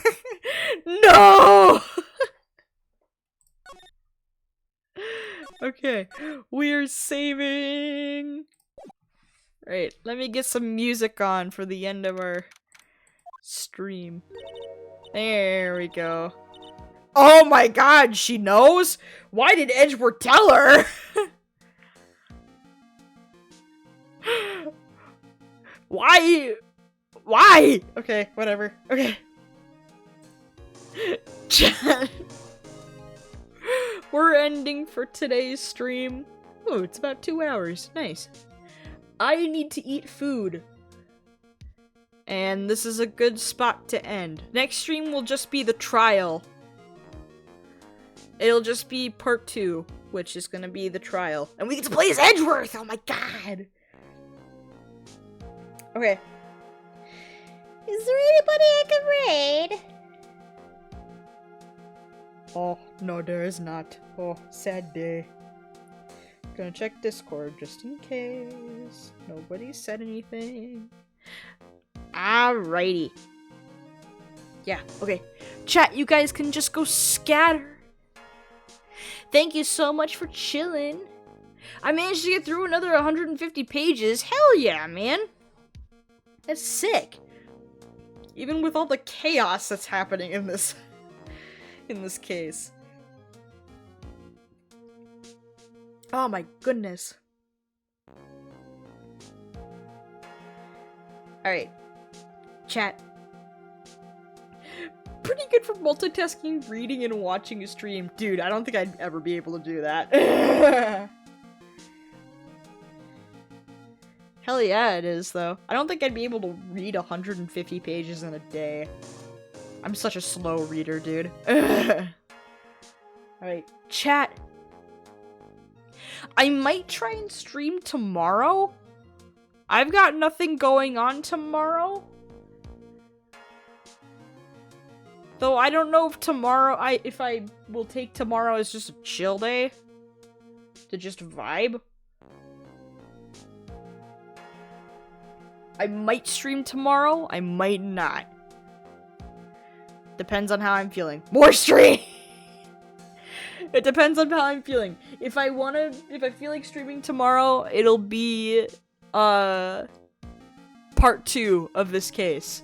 No! Okay, we're saving. Right, let me get some music on for the end of our stream. There we go. Oh my god, she knows? Why did Edgeworth tell her? Why? Why? Okay, whatever. Okay. we're ending for today's stream. Oh, it's about 2 hours. Nice. I need to eat food. And this is a good spot to end. Next stream will just be the trial. It'll just be part 2, which is gonna be the trial. And we get to play as Edgeworth! Oh my god! Okay. Is there anybody I can raid? Oh, no, there is not. Oh, sad day. Gonna check Discord just in case. Nobody said anything. Alrighty. Yeah, okay. Chat, you guys can just go scatter. Thank you so much for chilling. I managed to get through another 150 pages. Hell yeah, man. That's sick. Even with all the chaos that's happening in this case. Oh my goodness. Alright. Chat. Pretty good for multitasking, reading, and watching a stream. Dude, I don't think I'd ever be able to do that. Hell yeah, it is, though. I don't think I'd be able to read 150 pages in a day. I'm such a slow reader, dude. Alright, chat. I might try and stream tomorrow. I've got nothing going on tomorrow. Though I don't know if tomorrow, if I will take tomorrow as just a chill day. To just vibe. I might stream tomorrow, I might not. Depends on how I'm feeling. More stream! It depends on how I'm feeling. If I feel like streaming tomorrow, it'll be, part 2 of this case.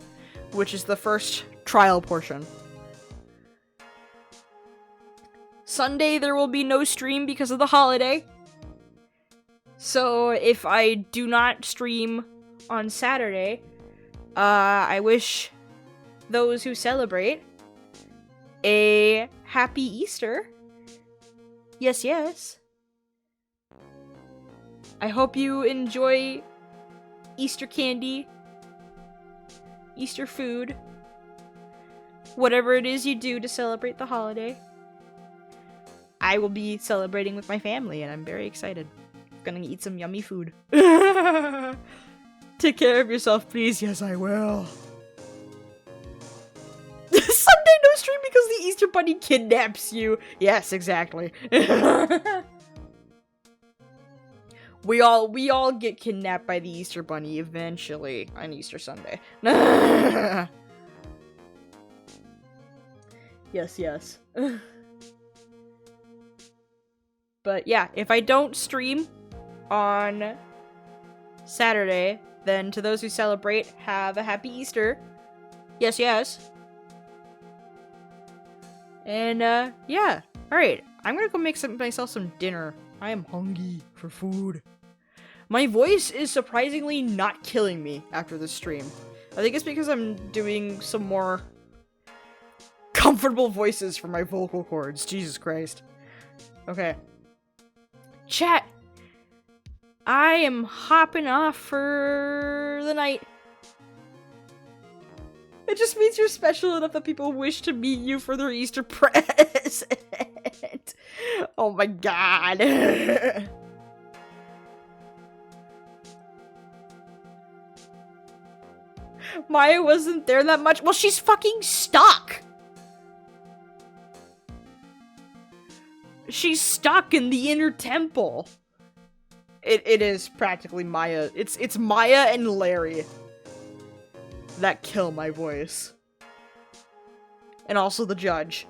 Which is the first trial portion. Sunday, there will be no stream because of the holiday. So, if I do not stream on Saturday, I wish those who celebrate a happy Easter. Yes, yes. I hope you enjoy Easter candy, Easter food, whatever it is you do to celebrate the holiday. I will be celebrating with my family, and I'm very excited. Gonna eat some yummy food. Take care of yourself, please. Yes, I will. Sunday no stream because the Easter Bunny kidnaps you. Yes, exactly. We all get kidnapped by the Easter Bunny eventually on Easter Sunday. Yes, yes. But yeah, if I don't stream on Saturday, then to those who celebrate, have a happy Easter. Yes, yes. And, yeah. Alright, I'm gonna go make myself some dinner. I am hungry for food. My voice is surprisingly not killing me after this stream. I think it's because I'm doing some more comfortable voices for my vocal cords. Jesus Christ. Okay. Chat. I am hopping off for the night. It just means you're special enough that people wish to meet you for their Easter present. Oh my god. Maya wasn't there that much. Well, she's fucking stuck. She's stuck in the inner temple. It is practically Maya. It's Maya and Larry that kill my voice. And also the judge.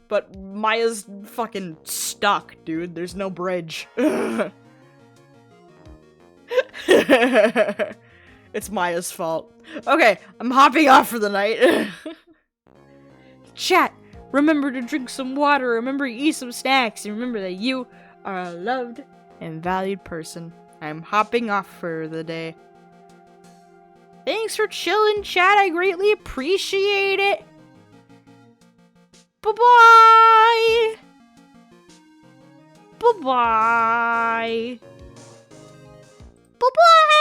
But Maya's fucking stuck, dude. There's no bridge. It's Maya's fault. Okay, I'm hopping off for the night. Chat, remember to drink some water, remember to eat some snacks, and remember that you are a loved and valued person. I'm hopping off for the day. Thanks for chilling, chat. I greatly appreciate it. Bye-bye! Bye-bye! Bye-bye!